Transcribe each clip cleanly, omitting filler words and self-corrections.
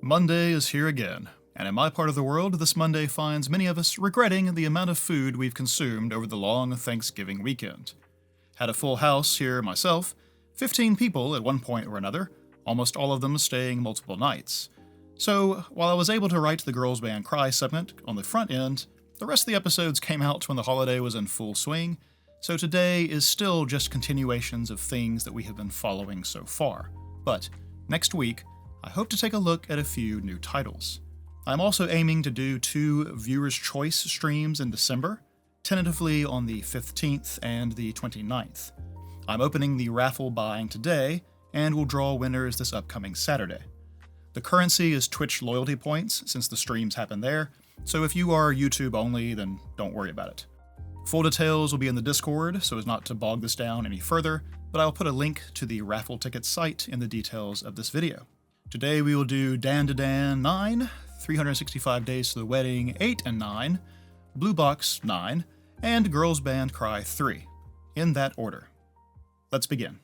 Monday is here again, and in my part of the world, this Monday finds many of us regretting the amount of food we've consumed over the long Thanksgiving weekend. Had a full house here myself, 15 people at one point or another, almost all of them staying multiple nights. So, while I was able to write the Girls Band Cry segment on the front end, the rest of the episodes came out when the holiday was in full swing, so today is still just continuations of things that we have been following so far. But, next week, I hope to take a look at a few new titles. I'm also aiming to do 2 Viewer's Choice streams in December, tentatively on the 15th and the 29th. I'm opening the raffle buying today, and will draw winners this upcoming Saturday. The currency is Twitch loyalty points, since the streams happen there, so if you are YouTube only, then don't worry about it. Full details will be in the Discord, so as not to bog this down any further, but I'll put a link to the raffle ticket site in the details of this video. Today we will do Dan to Dan 9, 365 Days to the Wedding 8 and 9, Blue Box 9, and Girls Band Cry 3, in that order. Let's begin.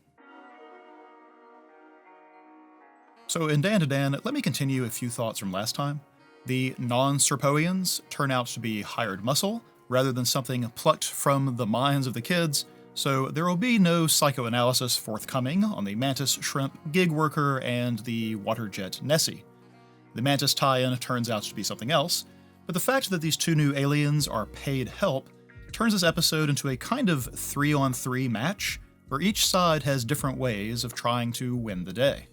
So in Dan to Dan, let me continue a few thoughts from last time. The non-Serpoians turn out to be hired muscle, rather than something plucked from the minds of the kids, so there will be no psychoanalysis forthcoming on the Mantis Shrimp gig worker and the water jet Nessie. The Mantis tie-in turns out to be something else, but the fact that these 2 new aliens are paid help turns this episode into a kind of 3-on-3 match, where each side has different ways of trying to win the day.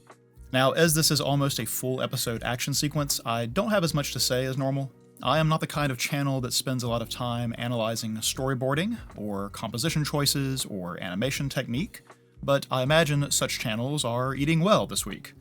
Now, as this is almost a full episode action sequence, I don't have as much to say as normal. I am not the kind of channel that spends a lot of time analyzing storyboarding, or composition choices, or animation technique, but I imagine such channels are eating well this week.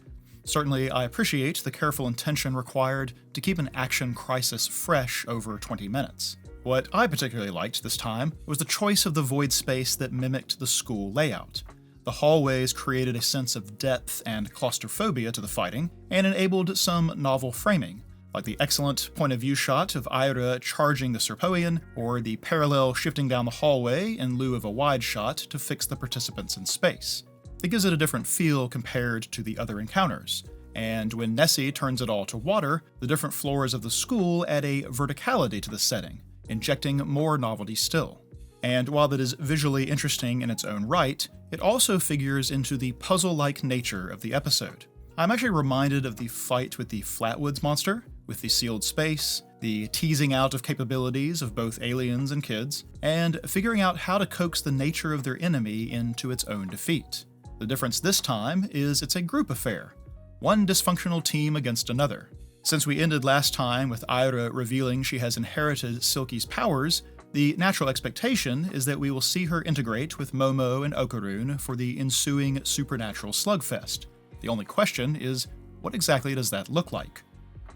Certainly, I appreciate the careful intention required to keep an action crisis fresh over 20 minutes. What I particularly liked this time was the choice of the void space that mimicked the school layout. The hallways created a sense of depth and claustrophobia to the fighting, and enabled some novel framing, like the excellent point-of-view shot of Aira charging the Serpoian, or the parallel shifting down the hallway in lieu of a wide shot to fix the participants in space. It gives it a different feel compared to the other encounters, and when Nessie turns it all to water, the different floors of the school add a verticality to the setting, injecting more novelty still. And while that is visually interesting in its own right, it also figures into the puzzle-like nature of the episode. I'm actually reminded of the fight with the Flatwoods monster, with the sealed space, the teasing out of capabilities of both aliens and kids, and figuring out how to coax the nature of their enemy into its own defeat. The difference this time is it's a group affair, one dysfunctional team against another. Since we ended last time with Aira revealing she has inherited Silky's powers, the natural expectation is that we will see her integrate with Momo and Okarun for the ensuing supernatural slugfest. The only question is, what exactly does that look like?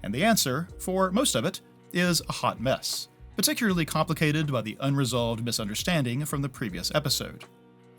And the answer, for most of it, is a hot mess, particularly complicated by the unresolved misunderstanding from the previous episode.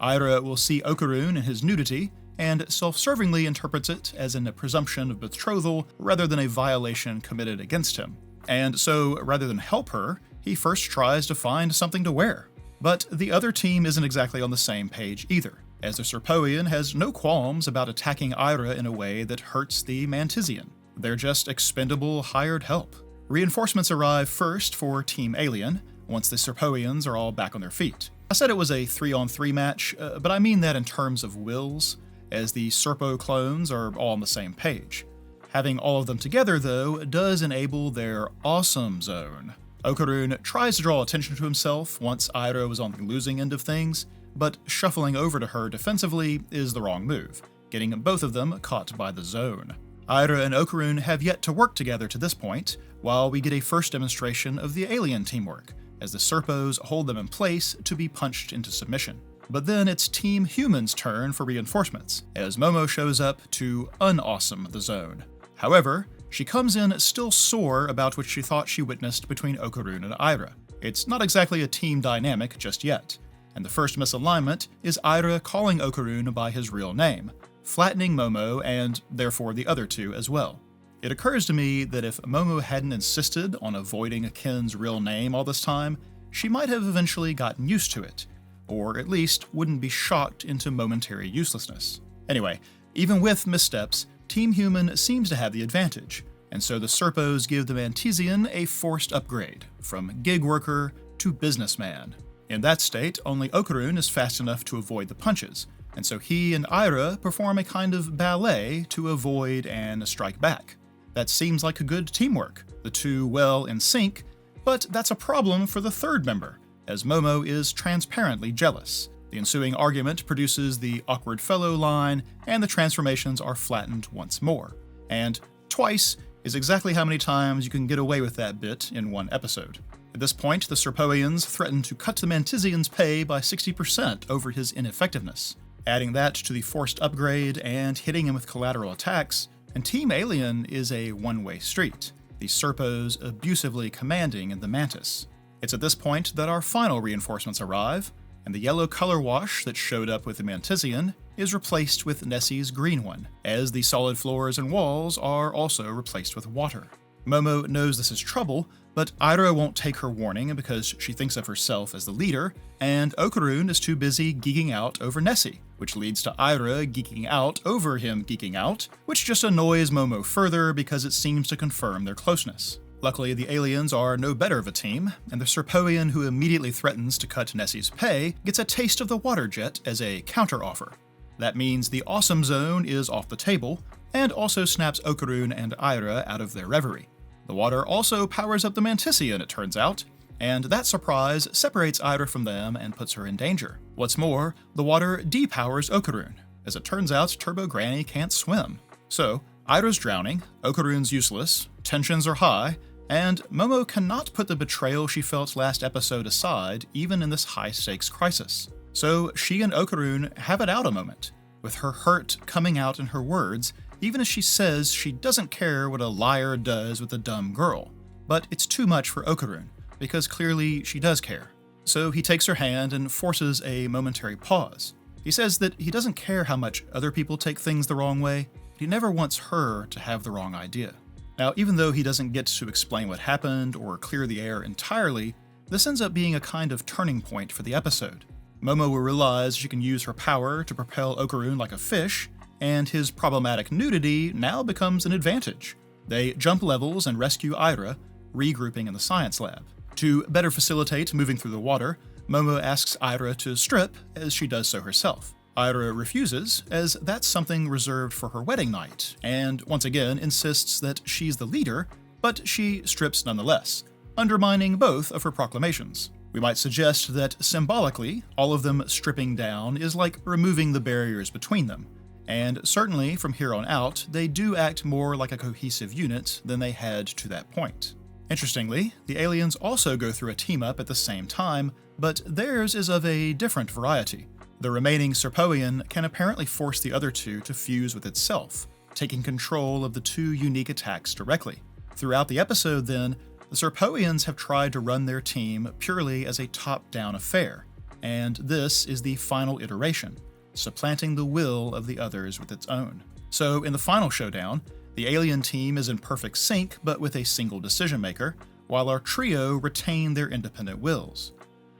Aira will see Okarun in his nudity, and self-servingly interprets it as in a presumption of betrothal rather than a violation committed against him. And so, rather than help her, he first tries to find something to wear. But the other team isn't exactly on the same page either, as the Serpoian has no qualms about attacking Aira in a way that hurts the Mantisian. They're just expendable hired help. Reinforcements arrive first for Team Alien, once the Serpoians are all back on their feet. I said it was a 3-on-3 match, but I mean that in terms of wills, as the Serpo clones are all on the same page. Having all of them together, though, does enable their awesome zone. Okarun tries to draw attention to himself once Aira was on the losing end of things, but shuffling over to her defensively is the wrong move, getting both of them caught by the zone. Aira and Okarun have yet to work together to this point, while we get a first demonstration of the alien teamwork, as the Serpos hold them in place to be punched into submission. But then it's Team Human's turn for reinforcements, as Momo shows up to unawesome the zone. However, she comes in still sore about what she thought she witnessed between Okarun and Aira. It's not exactly a team dynamic just yet, and the first misalignment is Aira calling Okarun by his real name, flattening Momo and therefore the other 2 as well. It occurs to me that if Momo hadn't insisted on avoiding Ken's real name all this time, she might have eventually gotten used to it, or at least wouldn't be shocked into momentary uselessness. Anyway, even with missteps, Team Human seems to have the advantage, and so the Serpos give the Mantesian a forced upgrade, from gig worker to businessman. In that state, only Okarun is fast enough to avoid the punches, and so he and Aira perform a kind of ballet to avoid and strike back. That seems like a good teamwork, the two well in sync, but that's a problem for the third member, as Momo is transparently jealous. The ensuing argument produces the awkward fellow line, and the transformations are flattened once more. And twice is exactly how many times you can get away with that bit in one episode. At this point, the Serpoians threaten to cut the Mantesian's pay by 60% over his ineffectiveness. Adding that to the forced upgrade and hitting him with collateral attacks, and Team Alien is a one-way street, the Serpos abusively commanding the Mantis. It's at this point that our final reinforcements arrive, and the yellow color wash that showed up with the Mantesian is replaced with Nessie's green one, as the solid floors and walls are also replaced with water. Momo knows this is trouble, but Aira won't take her warning because she thinks of herself as the leader, and Okarun is too busy geeking out over Nessie, which leads to Aira geeking out over him geeking out, which just annoys Momo further because it seems to confirm their closeness. Luckily, the aliens are no better of a team, and the Serpoian who immediately threatens to cut Nessie's pay gets a taste of the water jet as a counteroffer. That means the awesome zone is off the table, and also snaps Okarun and Aira out of their reverie. The water also powers up the Mantesian, it turns out, and that surprise separates Aira from them and puts her in danger. What's more, the water depowers Okarun. As it turns out, Turbo Granny can't swim. So, Aira's drowning, Okarun's useless, tensions are high, and Momo cannot put the betrayal she felt last episode aside even in this high-stakes crisis. So she and Okarun have it out a moment, with her hurt coming out in her words, even as she says she doesn't care what a liar does with a dumb girl. But it's too much for Okarun, because clearly she does care. So he takes her hand and forces a momentary pause. He says that he doesn't care how much other people take things the wrong way, but he never wants her to have the wrong idea. Now, even though he doesn't get to explain what happened or clear the air entirely, this ends up being a kind of turning point for the episode. Momo will realize she can use her power to propel Okarun like a fish, and his problematic nudity now becomes an advantage. They jump levels and rescue Aira, regrouping in the science lab. To better facilitate moving through the water, Momo asks Aira to strip, as she does so herself. Aira refuses, as that's something reserved for her wedding night, and once again insists that she's the leader, but she strips nonetheless, undermining both of her proclamations. We might suggest that symbolically, all of them stripping down is like removing the barriers between them, and certainly from here on out, they do act more like a cohesive unit than they had to that point. Interestingly, the aliens also go through a team-up at the same time, but theirs is of a different variety. The remaining Serpoian can apparently force the other two to fuse with itself, taking control of the two unique attacks directly. Throughout the episode, then, the Serpoians have tried to run their team purely as a top-down affair, and this is the final iteration, supplanting the will of the others with its own. So, in the final showdown, the alien team is in perfect sync but with a single decision-maker, while our trio retain their independent wills.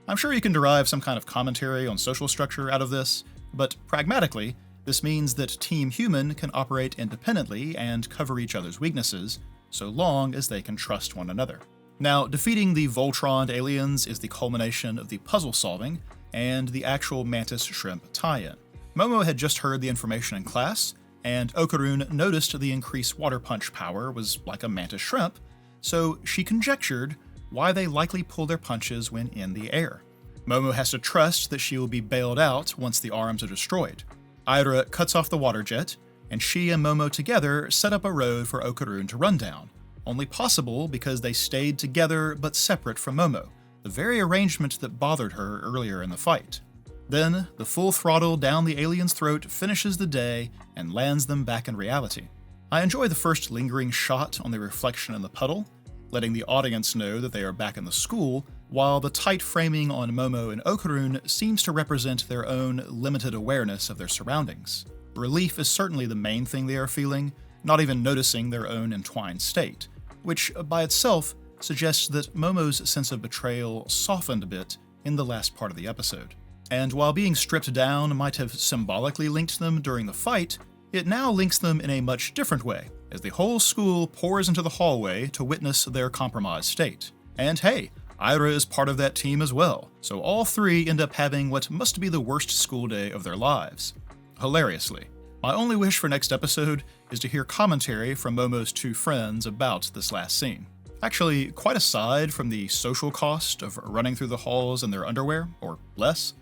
I'm sure you can derive some kind of commentary on social structure out of this, but pragmatically, this means that Team Human can operate independently and cover each other's weaknesses, so long as they can trust one another. Now, defeating the Voltron aliens is the culmination of the puzzle solving and the actual Mantis Shrimp tie-in. Momo had just heard the information in class, and Okarun noticed the increased water punch power was like a Mantis Shrimp, so she conjectured why they likely pull their punches when in the air. Momo has to trust that she will be bailed out once the arms are destroyed. Aira cuts off the water jet, and she and Momo together set up a road for Okarun to run down, only possible because they stayed together but separate from Momo, the very arrangement that bothered her earlier in the fight. Then, the full throttle down the alien's throat finishes the day and lands them back in reality. I enjoy the first lingering shot on the reflection in the puddle, letting the audience know that they are back in the school, while the tight framing on Momo and Okarun seems to represent their own limited awareness of their surroundings. Relief is certainly the main thing they are feeling, not even noticing their own entwined state, which by itself suggests that Momo's sense of betrayal softened a bit in the last part of the episode. And while being stripped down might have symbolically linked them during the fight, it now links them in a much different way, as the whole school pours into the hallway to witness their compromised state. And hey, Aira is part of that team as well, so all three end up having what must be the worst school day of their lives. Hilariously. My only wish for next episode is to hear commentary from Momo's two friends about this last scene. Actually, quite aside from the social cost of running through the halls in their underwear, or less,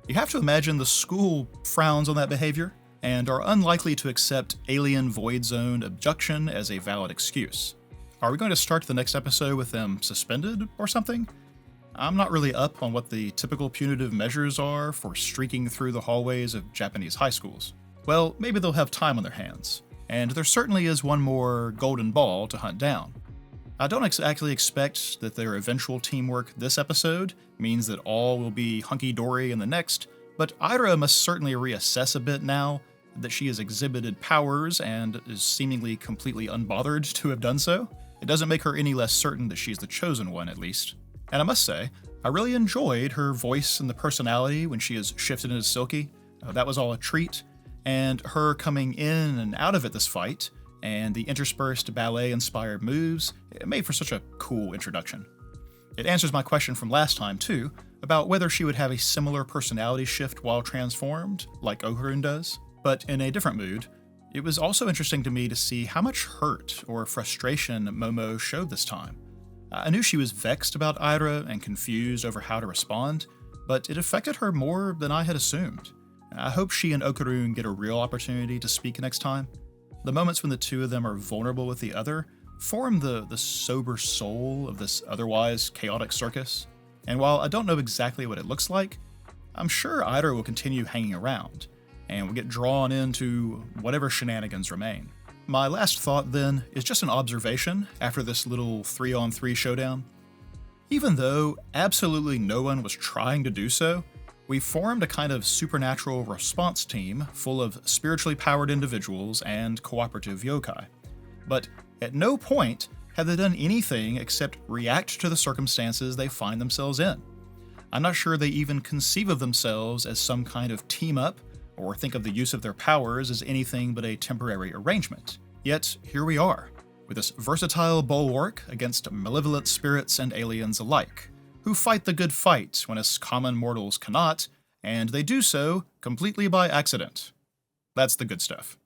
you have to imagine the school frowns on that behavior and are unlikely to accept alien void zone abduction as a valid excuse. Are we going to start the next episode with them suspended or something? I'm not really up on what the typical punitive measures are for streaking through the hallways of Japanese high schools. Well, maybe they'll have time on their hands, and there certainly is one more golden ball to hunt down. I don't exactly expect that their eventual teamwork this episode means that all will be hunky-dory in the next, but Aira must certainly reassess a bit now that she has exhibited powers and is seemingly completely unbothered to have done so. It doesn't make her any less certain that she's the chosen one, at least. And I must say, I really enjoyed her voice and the personality when she is shifted into Silky. That was all a treat. And her coming in and out of it this fight, and the interspersed ballet-inspired moves, it made for such a cool introduction. It answers my question from last time, too, about whether she would have a similar personality shift while transformed, like Okarun does. But in a different mood, it was also interesting to me to see how much hurt or frustration Momo showed this time. I knew she was vexed about Aira and confused over how to respond, but it affected her more than I had assumed. I hope she and Okarun get a real opportunity to speak next time. The moments when the two of them are vulnerable with the other form the sober soul of this otherwise chaotic circus. And while I don't know exactly what it looks like, I'm sure Aira will continue hanging around, and will get drawn into whatever shenanigans remain. My last thought, then, is just an observation after this little 3-on-3 showdown. Even though absolutely no one was trying to do so, we formed a kind of supernatural response team full of spiritually powered individuals and cooperative yokai. But at no point have they done anything except react to the circumstances they find themselves in. I'm not sure they even conceive of themselves as some kind of team-up, or think of the use of their powers as anything but a temporary arrangement. Yet, here we are, with this versatile bulwark against malevolent spirits and aliens alike, who fight the good fight when us common mortals cannot, and they do so completely by accident. That's the good stuff.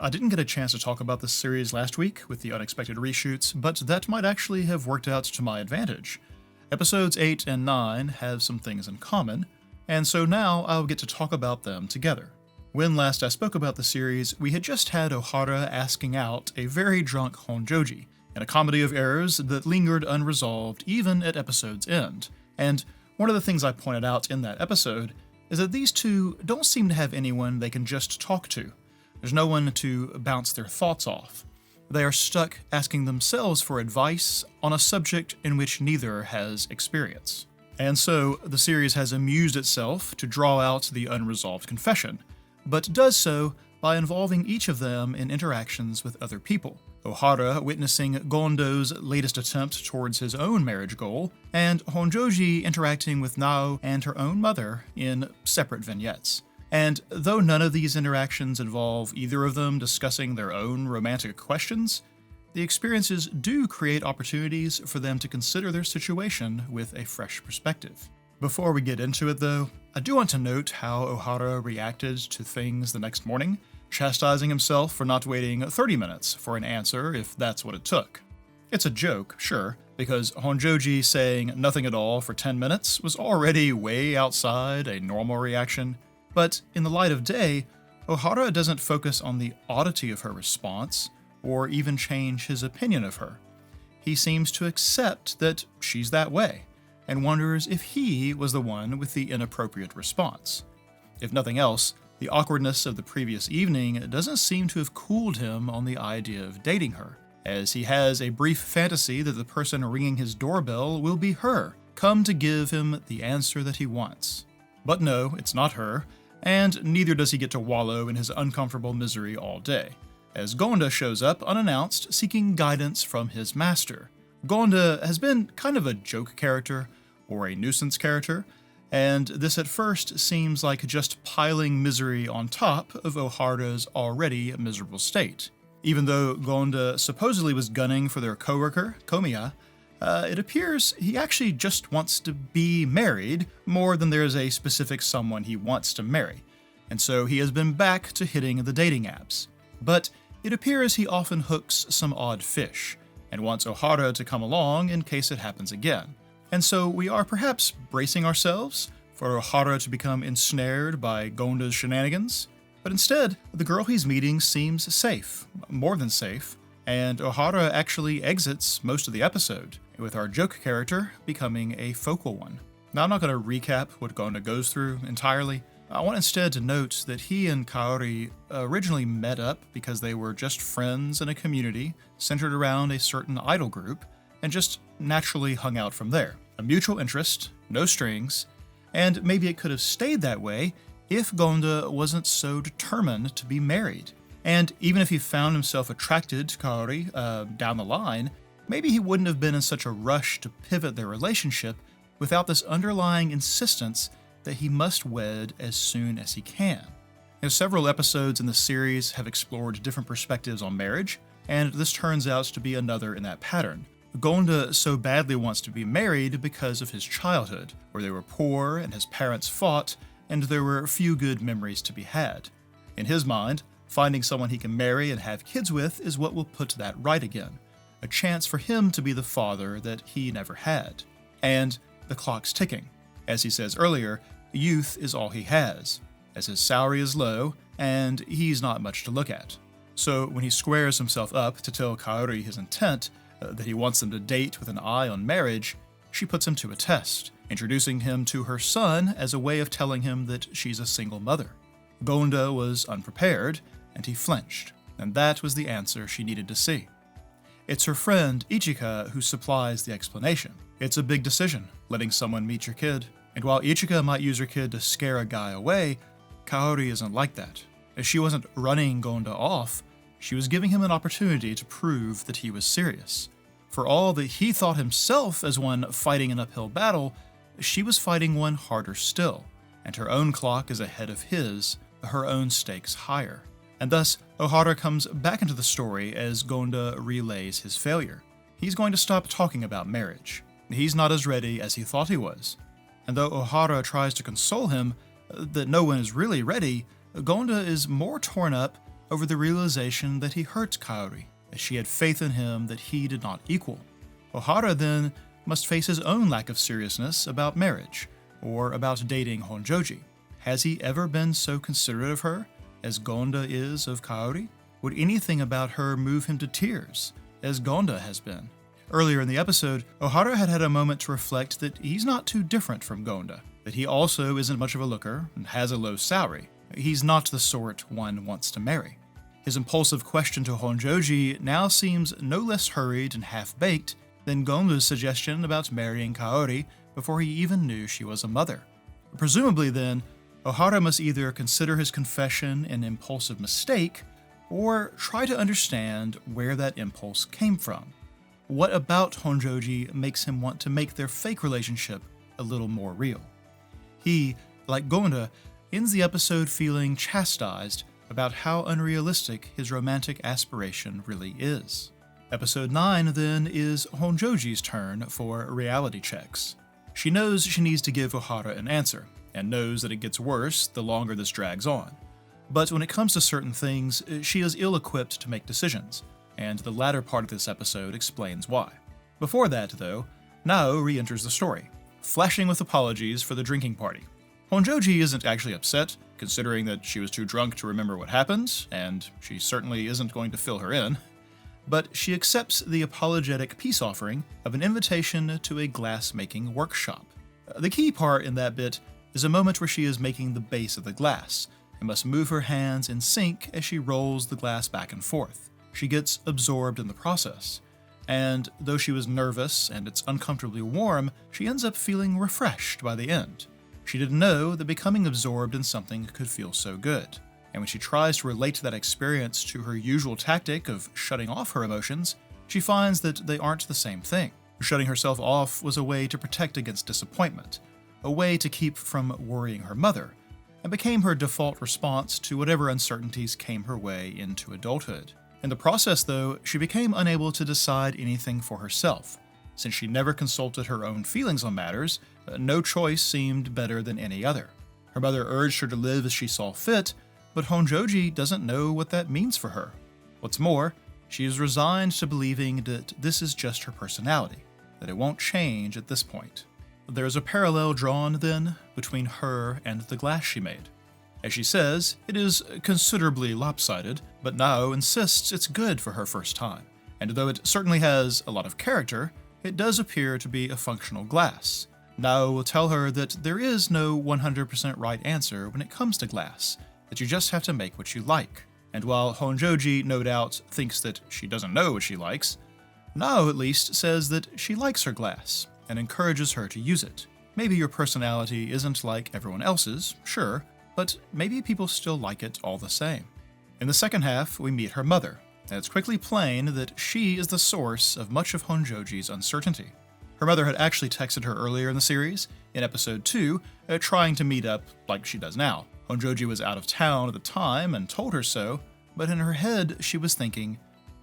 I didn't get a chance to talk about this series last week with the unexpected reshoots, but that might actually have worked out to my advantage. Episodes 8 and 9 have some things in common, and so now I'll get to talk about them together. When last I spoke about the series, we had just had Ohara asking out a very drunk Honjoji, in a comedy of errors that lingered unresolved even at episode's end. And one of the things I pointed out in that episode is that these two don't seem to have anyone they can just talk to. There's no one to bounce their thoughts off. They are stuck asking themselves for advice on a subject in which neither has experience. And so, the series has amused itself to draw out the unresolved confession, but does so by involving each of them in interactions with other people. Ohara witnessing Gondo's latest attempt towards his own marriage goal, and Honjoji interacting with Nao and her own mother in separate vignettes. And though none of these interactions involve either of them discussing their own romantic questions, the experiences do create opportunities for them to consider their situation with a fresh perspective. Before we get into it though, I do want to note how Ohara reacted to things the next morning, chastising himself for not waiting 30 minutes for an answer if that's what it took. It's a joke, sure, because Honjoji saying nothing at all for 10 minutes was already way outside a normal reaction. But in the light of day, Ohara doesn't focus on the oddity of her response, or even change his opinion of her. He seems to accept that she's that way, and wonders if he was the one with the inappropriate response. If nothing else, the awkwardness of the previous evening doesn't seem to have cooled him on the idea of dating her, as he has a brief fantasy that the person ringing his doorbell will be her, come to give him the answer that he wants. But no, it's not her, and neither does he get to wallow in his uncomfortable misery all day, as Gonda shows up unannounced seeking guidance from his master. Gonda has been kind of a joke character, or a nuisance character, And this at first seems like just piling misery on top of Ohara's already miserable state. Even though Gonda supposedly was gunning for their coworker, Komiya, it appears he actually just wants to be married more than there's a specific someone he wants to marry, and so he has been back to hitting the dating apps. But it appears he often hooks some odd fish, and wants Ohara to come along in case it happens again. And so we are perhaps bracing ourselves for Ohara to become ensnared by Gonda's shenanigans. But instead, the girl he's meeting seems safe, more than safe, and Ohara actually exits most of the episode, with our joke character becoming a focal one. Now, I'm not going to recap what Gonda goes through entirely. I want instead to note that he and Kaori originally met up because they were just friends in a community centered around a certain idol group, and just naturally hung out from there. A mutual interest, no strings, and maybe it could have stayed that way if Gonda wasn't so determined to be married. And even if he found himself attracted to Kaori down the line, maybe he wouldn't have been in such a rush to pivot their relationship without this underlying insistence that he must wed as soon as he can. Several episodes in the series have explored different perspectives on marriage, and this turns out to be another in that pattern. Gonda so badly wants to be married because of his childhood, where they were poor and his parents fought, and there were few good memories to be had. In his mind, finding someone he can marry and have kids with is what will put that right again, a chance for him to be the father that he never had. And the clock's ticking. As he says earlier, youth is all he has, as his salary is low, and he's not much to look at. So when he squares himself up to tell Kaori his intent, that he wants them to date with an eye on marriage, she puts him to a test, introducing him to her son as a way of telling him that she's a single mother. Gonda was unprepared, and he flinched, and that was the answer she needed to see. It's her friend, Ichika, who supplies the explanation. It's a big decision, letting someone meet your kid, and while Ichika might use her kid to scare a guy away, Kaori isn't like that. As she wasn't running Gonda off, she was giving him an opportunity to prove that he was serious. For all that he thought himself as one fighting an uphill battle, she was fighting one harder still, and her own clock is ahead of his, her own stakes higher. And thus, Ohara comes back into the story as Gonda relays his failure. He's going to stop talking about marriage. He's not as ready as he thought he was. And though Ohara tries to console him that no one is really ready, Gonda is more torn up over the realization that he hurt Kaori, as she had faith in him that he did not equal. Ohara then must face his own lack of seriousness about marriage, or about dating Honjoji. Has he ever been so considerate of her as Gonda is of Kaori? Would anything about her move him to tears, as Gonda has been? Earlier in the episode, Ohara had had a moment to reflect that he's not too different from Gonda, that he also isn't much of a looker and has a low salary. He's not the sort one wants to marry. His impulsive question to Honjoji now seems no less hurried and half-baked than Gonda's suggestion about marrying Kaori before he even knew she was a mother. Presumably then, Ohara must either consider his confession an impulsive mistake, or try to understand where that impulse came from. What about Honjoji makes him want to make their fake relationship a little more real? He, like Gonda, ends the episode feeling chastised about how unrealistic his romantic aspiration really is. Episode 9, then, is Honjoji's turn for reality checks. She knows she needs to give Ohara an answer, and knows that it gets worse the longer this drags on. But when it comes to certain things, she is ill-equipped to make decisions, and the latter part of this episode explains why. Before that, though, Nao re-enters the story, flashing with apologies for the drinking party. Honjoji isn't actually upset, considering that she was too drunk to remember what happened, and she certainly isn't going to fill her in, but she accepts the apologetic peace offering of an invitation to a glass-making workshop. The key part in that bit is a moment where she is making the base of the glass, and must move her hands in sync as she rolls the glass back and forth. She gets absorbed in the process, and though she was nervous and it's uncomfortably warm, she ends up feeling refreshed by the end. She didn't know that becoming absorbed in something could feel so good, and when she tries to relate that experience to her usual tactic of shutting off her emotions, she finds that they aren't the same thing. Shutting herself off was a way to protect against disappointment, a way to keep from worrying her mother, and became her default response to whatever uncertainties came her way into adulthood. In the process, though, she became unable to decide anything for herself. Since she never consulted her own feelings on matters, no choice seemed better than any other. Her mother urged her to live as she saw fit, but Honjoji doesn't know what that means for her. What's more, she is resigned to believing that this is just her personality, that it won't change at this point. There is a parallel drawn, then, between her and the glass she made. As she says, it is considerably lopsided, but Nao insists it's good for her first time, and though it certainly has a lot of character, it does appear to be a functional glass. Nao will tell her that there is no 100% right answer when it comes to glass, that you just have to make what you like. And while Honjoji no doubt thinks that she doesn't know what she likes, Nao at least says that she likes her glass and encourages her to use it. Maybe your personality isn't like everyone else's, sure, but maybe people still like it all the same. In the second half, we meet her mother, and it's quickly plain that she is the source of much of Honjoji's uncertainty. Her mother had actually texted her earlier in the series, in episode 2, trying to meet up like she does now. Honjoji was out of town at the time and told her so, but in her head she was thinking,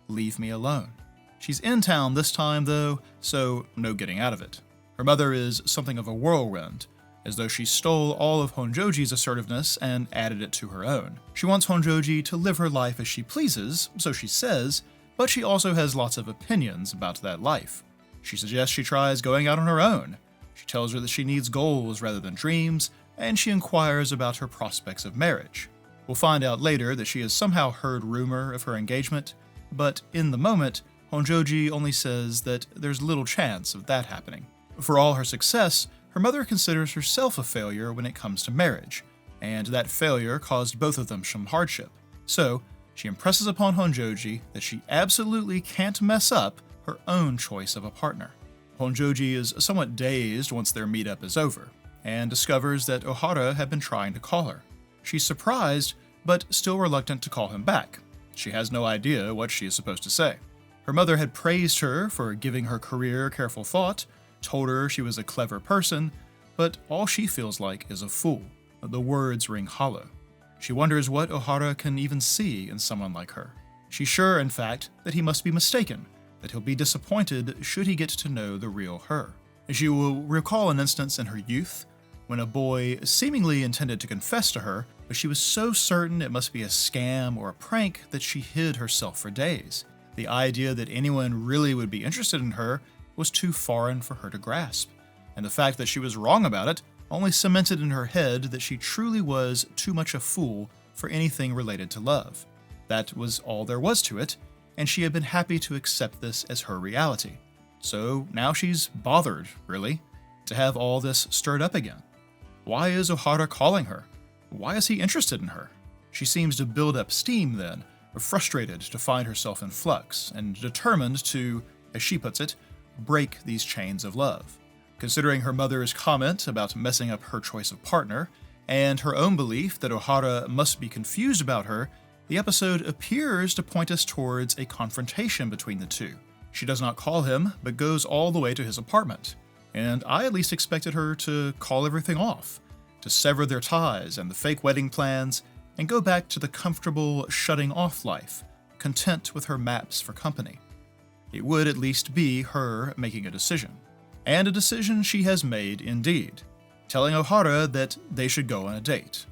leave me alone. She's in town this time though, so no getting out of it. Her mother is something of a whirlwind, as though she stole all of Honjoji's assertiveness and added it to her own. She wants Honjoji to live her life as she pleases, so she says, but she also has lots of opinions about that life. She suggests she tries going out on her own. She tells her that she needs goals rather than dreams, and she inquires about her prospects of marriage. We'll find out later that she has somehow heard rumor of her engagement, but in the moment, Honjoji only says that there's little chance of that happening. For all her success, her mother considers herself a failure when it comes to marriage, and that failure caused both of them some hardship. So, she impresses upon Honjoji that she absolutely can't mess up her own choice of a partner. Honjoji is somewhat dazed once their meetup is over, and discovers that Ohara had been trying to call her. She's surprised, but still reluctant to call him back. She has no idea what she is supposed to say. Her mother had praised her for giving her career careful thought, told her she was a clever person, but all she feels like is a fool. The words ring hollow. She wonders what Ohara can even see in someone like her. She's sure, in fact, that he must be mistaken, that he'll be disappointed should he get to know the real her. She will recall an instance in her youth when a boy seemingly intended to confess to her, but she was so certain it must be a scam or a prank that she hid herself for days. The idea that anyone really would be interested in her was too foreign for her to grasp, and the fact that she was wrong about it only cemented in her head that she truly was too much a fool for anything related to love. That was all there was to it, and she had been happy to accept this as her reality. So now she's bothered, really, to have all this stirred up again. Why is Ohara calling her? Why is he interested in her? She seems to build up steam then, frustrated to find herself in flux, and determined to, as she puts it, break these chains of love. Considering her mother's comment about messing up her choice of partner, and her own belief that Ohara must be confused about her, the episode appears to point us towards a confrontation between the two. She does not call him, but goes all the way to his apartment. And I at least expected her to call everything off, to sever their ties and the fake wedding plans, and go back to the comfortable shutting off life, content with her maps for company. It would at least be her making a decision. And a decision she has made indeed, telling Ohara that they should go on a date.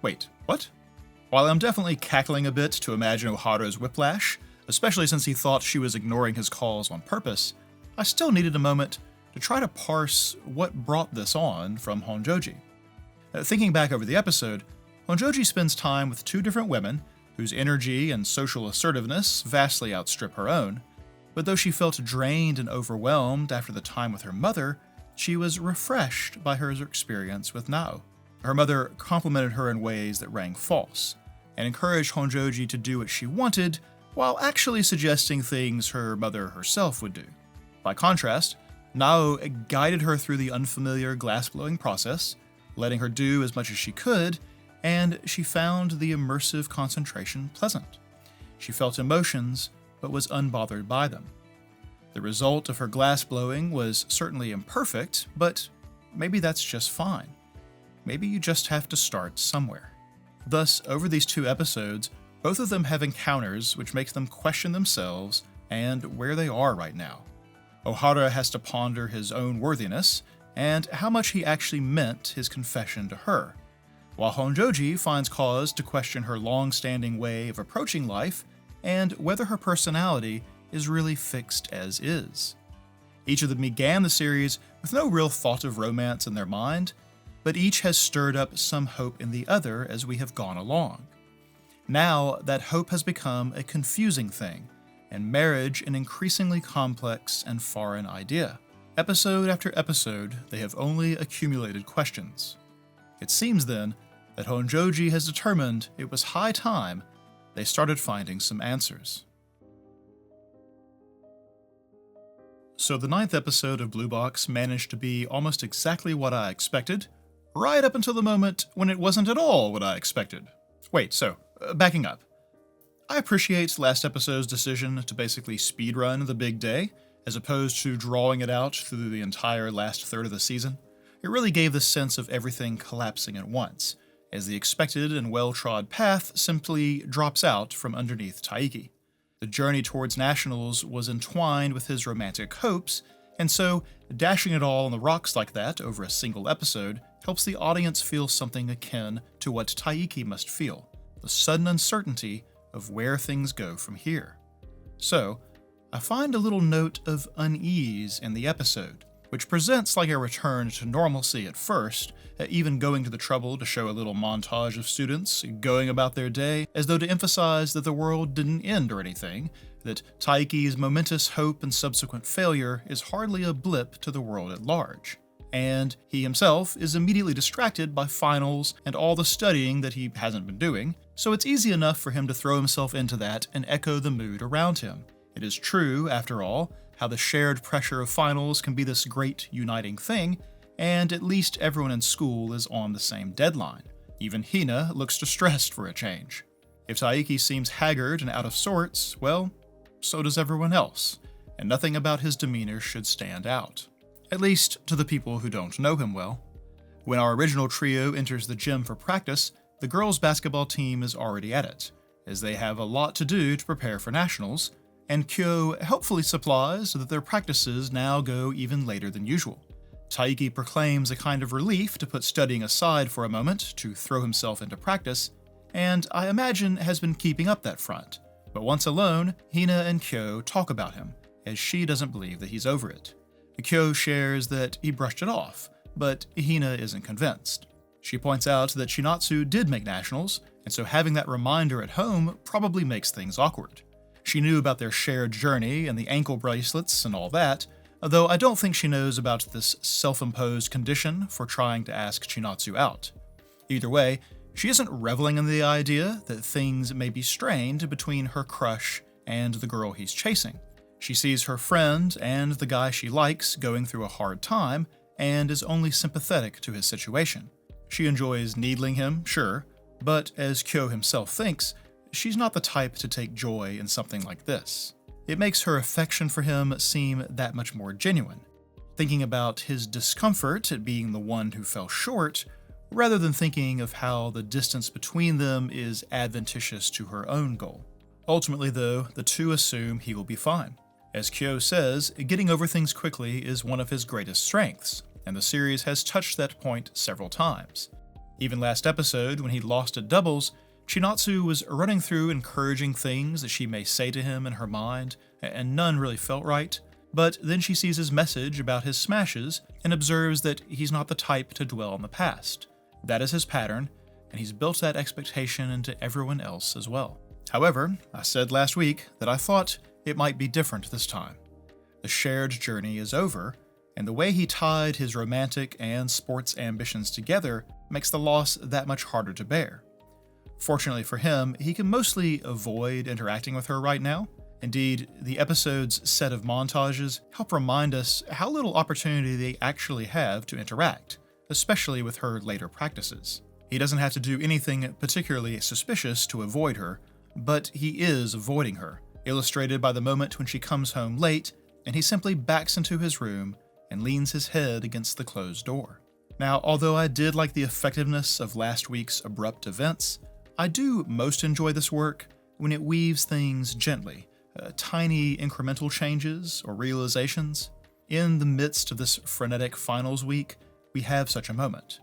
Wait, what? While I'm definitely cackling a bit to imagine Ohara's whiplash, especially since he thought she was ignoring his calls on purpose, I still needed a moment to try to parse what brought this on from Honjoji. Thinking back over the episode, Honjoji spends time with two different women whose energy and social assertiveness vastly outstrip her own, but though she felt drained and overwhelmed after the time with her mother, she was refreshed by her experience with Nao. Her mother complimented her in ways that rang false, and encouraged Honjoji to do what she wanted, while actually suggesting things her mother herself would do. By contrast, Nao guided her through the unfamiliar glass-blowing process, letting her do as much as she could, and she found the immersive concentration pleasant. She felt emotions, but was unbothered by them. The result of her glass blowing was certainly imperfect, but maybe that's just fine. Maybe you just have to start somewhere. Thus, over these 2 episodes, both of them have encounters which makes them question themselves and where they are right now. Ohara has to ponder his own worthiness and how much he actually meant his confession to her, while Honjoji finds cause to question her long-standing way of approaching life and whether her personality is really fixed as is. Each of them began the series with no real thought of romance in their mind, but each has stirred up some hope in the other as we have gone along. Now, that hope has become a confusing thing, and marriage an increasingly complex and foreign idea. Episode after episode, they have only accumulated questions. It seems then that Honjoji has determined it was high time they started finding some answers. So the 9th episode of Blue Box managed to be almost exactly what I expected, right up until the moment when it wasn't at all what I expected. Wait, backing up. I appreciate last episode's decision to basically speedrun the big day, as opposed to drawing it out through the entire last third of the season. It really gave the sense of everything collapsing at once, as the expected and well-trod path simply drops out from underneath Taiki. The journey towards nationals was entwined with his romantic hopes, and so dashing it all on the rocks like that over a single episode helps the audience feel something akin to what Taiki must feel, the sudden uncertainty of where things go from here. So, I find a little note of unease in the episode, which presents like a return to normalcy at first, even going to the trouble to show a little montage of students going about their day, as though to emphasize that the world didn't end or anything, that Taiki's momentous hope and subsequent failure is hardly a blip to the world at large. And he himself is immediately distracted by finals and all the studying that he hasn't been doing, so it's easy enough for him to throw himself into that and echo the mood around him. It is true, after all, how the shared pressure of finals can be this great uniting thing, and at least everyone in school is on the same deadline. Even Hina looks distressed for a change. If Taiki seems haggard and out of sorts, well, so does everyone else, and nothing about his demeanor should stand out. At least to the people who don't know him well. When our original trio enters the gym for practice, the girls' basketball team is already at it, as they have a lot to do to prepare for nationals, and Kyo helpfully supplies that their practices now go even later than usual. Taiki proclaims a kind of relief to put studying aside for a moment to throw himself into practice, and I imagine has been keeping up that front. But once alone, Hina and Kyo talk about him, as she doesn't believe that he's over it. Kyo shares that he brushed it off, but Hina isn't convinced. She points out that Shinatsu did make nationals, and so having that reminder at home probably makes things awkward. She knew about their shared journey and the ankle bracelets and all that, though I don't think she knows about this self-imposed condition for trying to ask Shinatsu out. Either way, she isn't reveling in the idea that things may be strained between her crush and the girl he's chasing. She sees her friend and the guy she likes going through a hard time and is only sympathetic to his situation. She enjoys needling him, sure, but as Kyo himself thinks, she's not the type to take joy in something like this. It makes her affection for him seem that much more genuine, thinking about his discomfort at being the one who fell short, rather than thinking of how the distance between them is adventitious to her own goal. Ultimately, though, the two assume he will be fine. As Kyo says, getting over things quickly is one of his greatest strengths, and the series has touched that point several times. Even last episode, when he lost at doubles, Chinatsu was running through encouraging things that she may say to him in her mind, and none really felt right, but then she sees his message about his smashes and observes that he's not the type to dwell on the past. That is his pattern, and he's built that expectation into everyone else as well. However, I said last week that I thought it might be different this time. The shared journey is over, and the way he tied his romantic and sports ambitions together makes the loss that much harder to bear. Fortunately for him, he can mostly avoid interacting with her right now. Indeed, the episode's set of montages help remind us how little opportunity they actually have to interact, especially with her later practices. He doesn't have to do anything particularly suspicious to avoid her, but he is avoiding her, illustrated by the moment when she comes home late and he simply backs into his room and leans his head against the closed door. Now, although I did like the effectiveness of last week's abrupt events, I do most enjoy this work when it weaves things gently, tiny incremental changes or realizations. In the midst of this frenetic finals week, we have such a moment.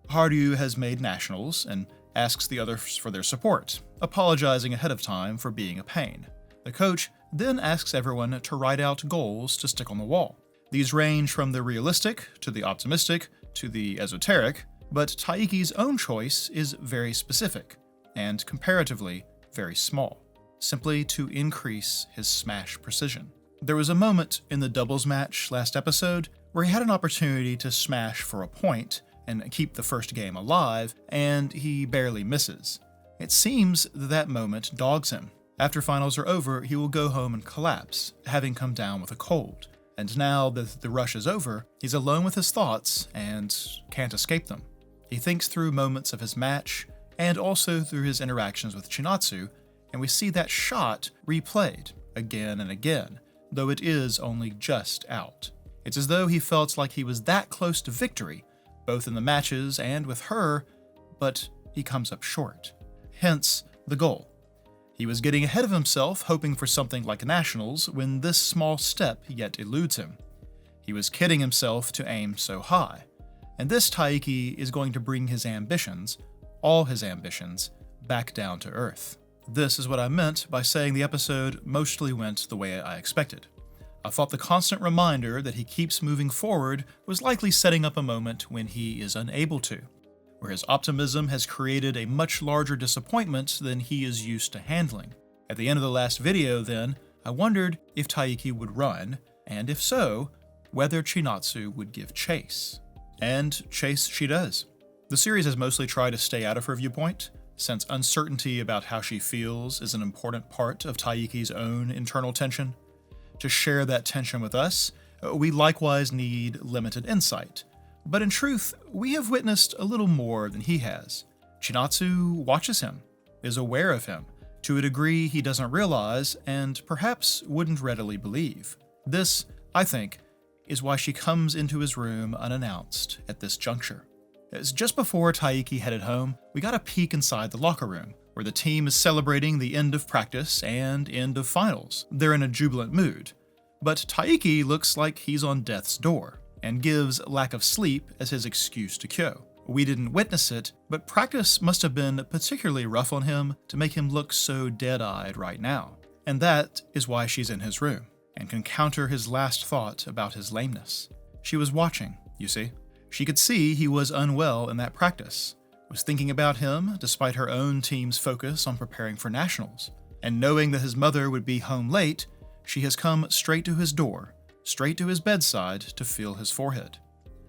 Hardu has made nationals and asks the others for their support, apologizing ahead of time for being a pain. The coach then asks everyone to write out goals to stick on the wall. These range from the realistic to the optimistic to the esoteric, but Taiki's own choice is very specific and comparatively very small, simply to increase his smash precision. There was a moment in the doubles match last episode where he had an opportunity to smash for a point and keep the first game alive, and he barely misses. It seems that moment dogs him. After finals are over, he will go home and collapse, having come down with a cold. And now that the rush is over, he's alone with his thoughts and can't escape them. He thinks through moments of his match and also through his interactions with Chinatsu, and we see that shot replayed again and again, though it is only just out. It's as though he felt like he was that close to victory, both in the matches and with her, but he comes up short. Hence the goal. He was getting ahead of himself, hoping for something like nationals, when this small step yet eludes him. He was kidding himself to aim so high, and this Taiki is going to bring his ambitions, all his ambitions, back down to earth. This is what I meant by saying the episode mostly went the way I expected. I thought the constant reminder that he keeps moving forward was likely setting up a moment when he is unable to, where his optimism has created a much larger disappointment than he is used to handling. At the end of the last video, then, I wondered if Taiki would run, and if so, whether Chinatsu would give chase. And chase she does. The series has mostly tried to stay out of her viewpoint, since uncertainty about how she feels is an important part of Taiki's own internal tension. To share that tension with us, we likewise need limited insight. But in truth, we have witnessed a little more than he has. Chinatsu watches him, is aware of him, to a degree he doesn't realize and perhaps wouldn't readily believe. This, I think, is why she comes into his room unannounced at this juncture. As just before Taiki headed home, we got a peek inside the locker room, where the team is celebrating the end of practice and end of finals. They're in a jubilant mood, but Taiki looks like he's on death's door, and gives lack of sleep as his excuse to Kyo. We didn't witness it, but practice must have been particularly rough on him to make him look so dead-eyed right now. And that is why she's in his room, and can counter his last thought about his lameness. She was watching, you see. She could see he was unwell in that practice, was thinking about him despite her own team's focus on preparing for nationals. And knowing that his mother would be home late, she has come straight to his door, straight to his bedside to feel his forehead.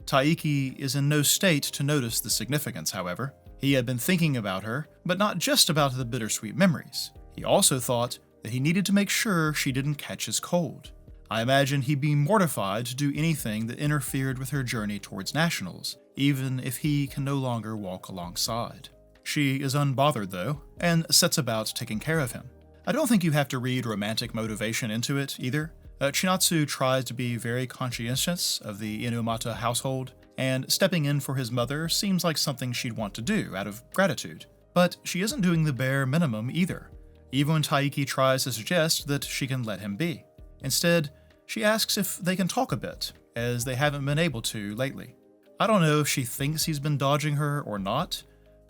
Taiki is in no state to notice the significance, however. He had been thinking about her, but not just about the bittersweet memories. He also thought that he needed to make sure she didn't catch his cold. I imagine he'd be mortified to do anything that interfered with her journey towards nationals, even if he can no longer walk alongside. She is unbothered, though, and sets about taking care of him. I don't think you have to read romantic motivation into it, either. Chinatsu tries to be very conscientious of the Inumata household, and stepping in for his mother seems like something she'd want to do out of gratitude. But she isn't doing the bare minimum either, even when Taiki tries to suggest that she can let him be. Instead, she asks if they can talk a bit, as they haven't been able to lately. I don't know if she thinks he's been dodging her or not,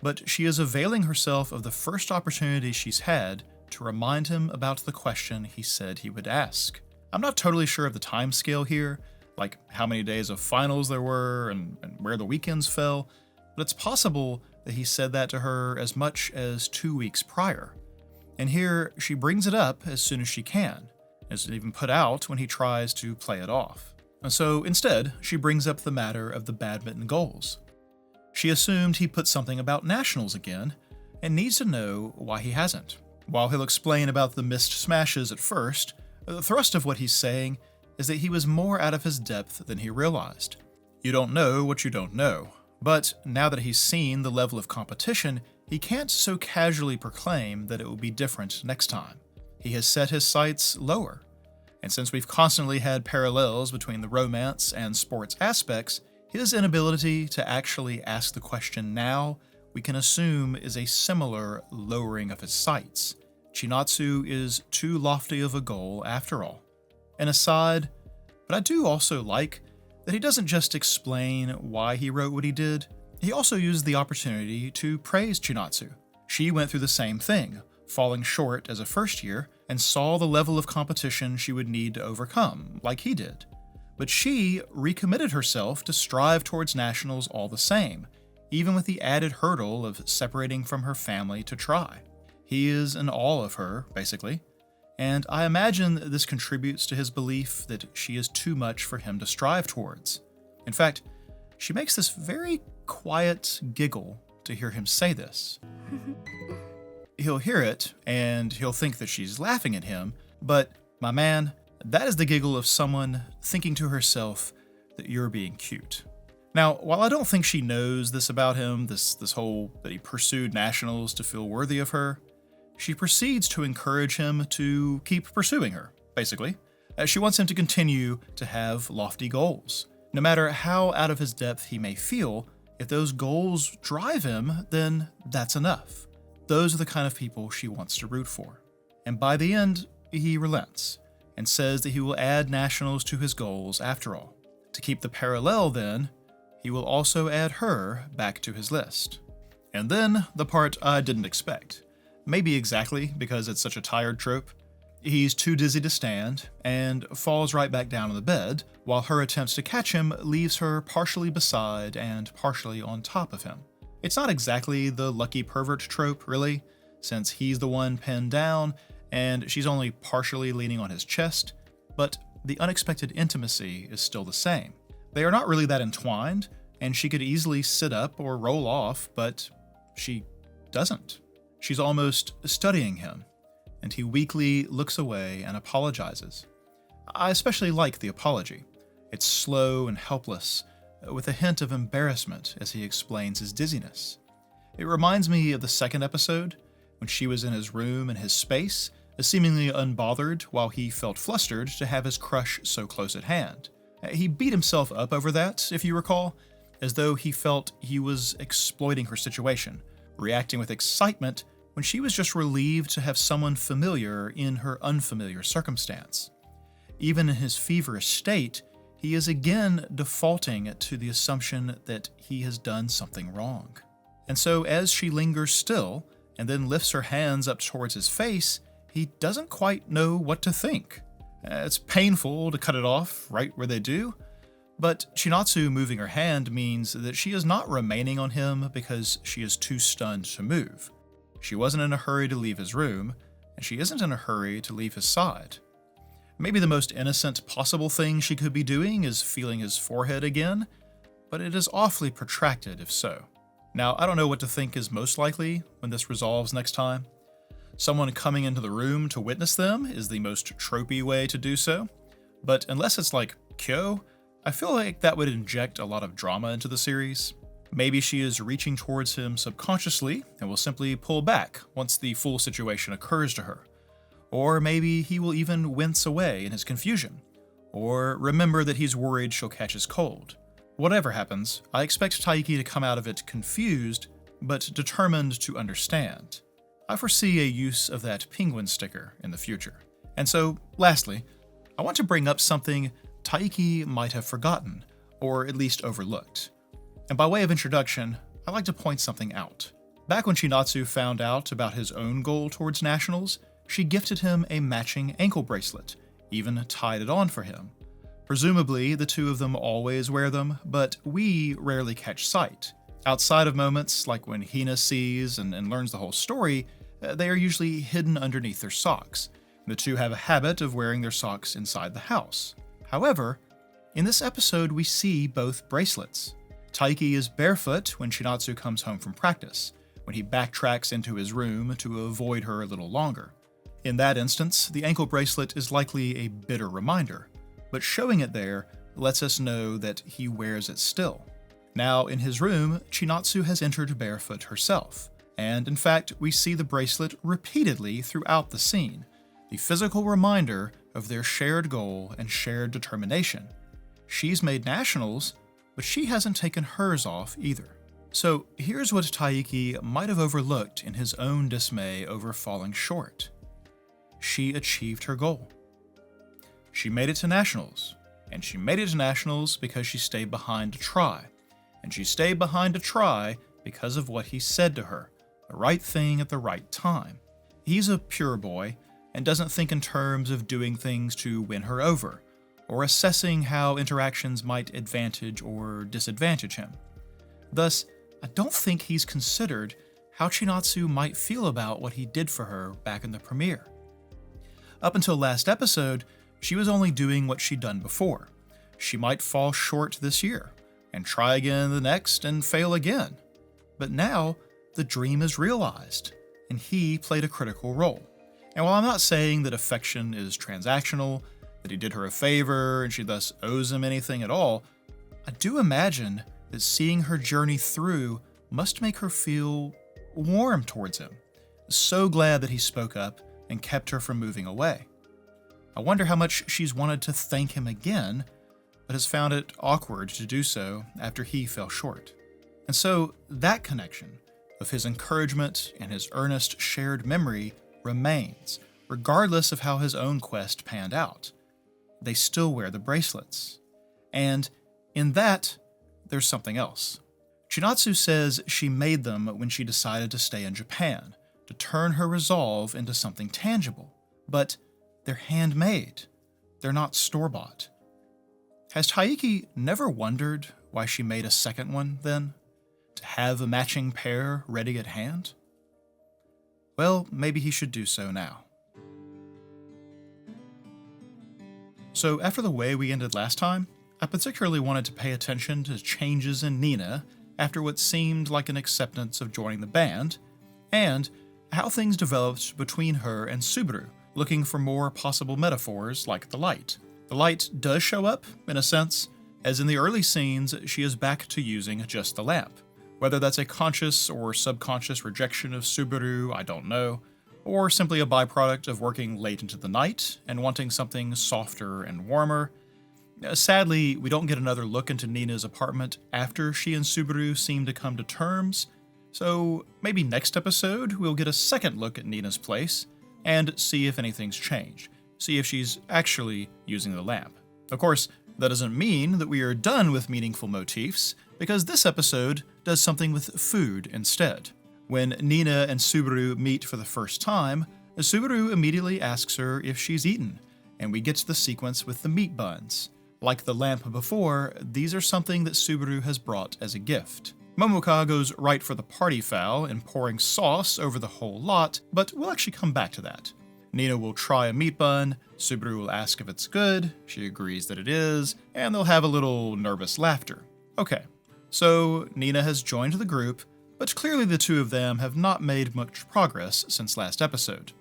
but she is availing herself of the first opportunity she's had to remind him about the question he said he would ask. I'm not totally sure of the time scale here, like how many days of finals there were and where the weekends fell, but it's possible that he said that to her as much as 2 weeks prior. And here she brings it up as soon as she can, is even put out when he tries to play it off. And so instead, she brings up the matter of the badminton goals. She assumed he put something about nationals again, and needs to know why he hasn't. While he'll explain about the missed smashes at first, the thrust of what he's saying is that he was more out of his depth than he realized. You don't know what you don't know, but now that he's seen the level of competition, he can't so casually proclaim that it will be different next time. He has set his sights lower. And since we've constantly had parallels between the romance and sports aspects, his inability to actually ask the question now, we can assume, is a similar lowering of his sights. Chinatsu is too lofty of a goal after all. An aside, but I do also like that he doesn't just explain why he wrote what he did, he also used the opportunity to praise Chinatsu. She went through the same thing, falling short as a first year, and saw the level of competition she would need to overcome, like he did. But she recommitted herself to strive towards nationals all the same, even with the added hurdle of separating from her family to try. He is in awe of her, basically, and I imagine this contributes to his belief that she is too much for him to strive towards. In fact, she makes this very quiet giggle to hear him say this. He'll hear it, and he'll think that she's laughing at him, but, my man, that is the giggle of someone thinking to herself that you're being cute. Now, while I don't think she knows this about him, this whole that he pursued nationals to feel worthy of her, she proceeds to encourage him to keep pursuing her, basically, as she wants him to continue to have lofty goals. No matter how out of his depth he may feel, if those goals drive him, then that's enough. Those are the kind of people she wants to root for. And by the end, he relents and says that he will add nationals to his goals after all. To keep the parallel, then, he will also add her back to his list. And then, the part I didn't expect. Maybe exactly because it's such a tired trope. He's too dizzy to stand and falls right back down on the bed, while her attempts to catch him leaves her partially beside and partially on top of him. It's not exactly the lucky pervert trope, really, since he's the one pinned down and she's only partially leaning on his chest, but the unexpected intimacy is still the same. They are not really that entwined, and she could easily sit up or roll off, but she doesn't. She's almost studying him, and he weakly looks away and apologizes. I especially like the apology. It's slow and helpless, with a hint of embarrassment as he explains his dizziness. It reminds me of the second episode, when she was in his room and his space, seemingly unbothered while he felt flustered to have his crush so close at hand. He beat himself up over that, if you recall, as though he felt he was exploiting her situation, reacting with excitement when she was just relieved to have someone familiar in her unfamiliar circumstance. Even in his feverish state, he is again defaulting to the assumption that he has done something wrong. And so as she lingers still, and then lifts her hands up towards his face, he doesn't quite know what to think. It's painful to cut it off right where they do, but Chinatsu moving her hand means that she is not remaining on him because she is too stunned to move. She wasn't in a hurry to leave his room, and she isn't in a hurry to leave his side. Maybe the most innocent possible thing she could be doing is feeling his forehead again, but it is awfully protracted if so. Now, I don't know what to think is most likely when this resolves next time. Someone coming into the room to witness them is the most tropey way to do so, but unless it's like Kyo, I feel like that would inject a lot of drama into the series. Maybe she is reaching towards him subconsciously and will simply pull back once the full situation occurs to her. Or maybe he will even wince away in his confusion, or remember that he's worried she'll catch his cold. Whatever happens, I expect Taiki to come out of it confused, but determined to understand. I foresee a use of that penguin sticker in the future. And so, lastly, I want to bring up something Taiki might have forgotten, or at least overlooked. And by way of introduction, I'd like to point something out. Back when Chinatsu found out about his own goal towards nationals, she gifted him a matching ankle bracelet, even tied it on for him. Presumably, the two of them always wear them, but we rarely catch sight. Outside of moments like when Hina sees and learns the whole story, they are usually hidden underneath their socks. The two have a habit of wearing their socks inside the house. However, in this episode we see both bracelets. Taiki is barefoot when Chinatsu comes home from practice, when he backtracks into his room to avoid her a little longer. In that instance, the ankle bracelet is likely a bitter reminder, but showing it there lets us know that he wears it still. Now, in his room, Chinatsu has entered barefoot herself, and in fact, we see the bracelet repeatedly throughout the scene, the physical reminder of their shared goal and shared determination. She's made nationals, but she hasn't taken hers off either. So here's what Taiki might have overlooked in his own dismay over falling short. She achieved her goal. She made it to nationals, and she made it to nationals because she stayed behind to try. And she stayed behind to try because of what he said to her, the right thing at the right time. He's a pure boy and doesn't think in terms of doing things to win her over, or assessing how interactions might advantage or disadvantage him. Thus, I don't think he's considered how Chinatsu might feel about what he did for her back in the premiere. Up until last episode, she was only doing what she'd done before. She might fall short this year, and try again the next and fail again. But now, the dream is realized, and he played a critical role. And while I'm not saying that affection is transactional, that he did her a favor and she thus owes him anything at all, I do imagine that seeing her journey through must make her feel warm towards him. So glad that he spoke up and kept her from moving away. I wonder how much she's wanted to thank him again, but has found it awkward to do so after he fell short. And so that connection of his encouragement and his earnest shared memory remains, regardless of how his own quest panned out. They still wear the bracelets. And in that, there's something else. Chinatsu says she made them when she decided to stay in Japan, to turn her resolve into something tangible. But they're handmade. They're not store-bought. Has Taiki never wondered why she made a second one, then? To have a matching pair ready at hand? Well, maybe he should do so now. So after the way we ended last time, I particularly wanted to pay attention to changes in Nina after what seemed like an acceptance of joining the band, and how things developed between her and Subaru, looking for more possible metaphors like the light. The light does show up, in a sense, as in the early scenes she is back to using just the lamp. Whether that's a conscious or subconscious rejection of Subaru, I don't know, or simply a byproduct of working late into the night and wanting something softer and warmer. Sadly, we don't get another look into Nina's apartment after she and Subaru seem to come to terms, so maybe next episode we'll get a second look at Nina's place and see if anything's changed, see if she's actually using the lamp. Of course, that doesn't mean that we are done with meaningful motifs, because this episode does something with food instead. When Nina and Subaru meet for the first time, Subaru immediately asks her if she's eaten, and we get to the sequence with the meat buns. Like the lamp before, these are something that Subaru has brought as a gift. Momoka goes right for the party foul and pouring sauce over the whole lot, but we'll actually come back to that. Nina will try a meat bun, Subaru will ask if it's good, she agrees that it is, and they'll have a little nervous laughter. Okay, so Nina has joined the group, but clearly the two of them have not made much progress since last episode.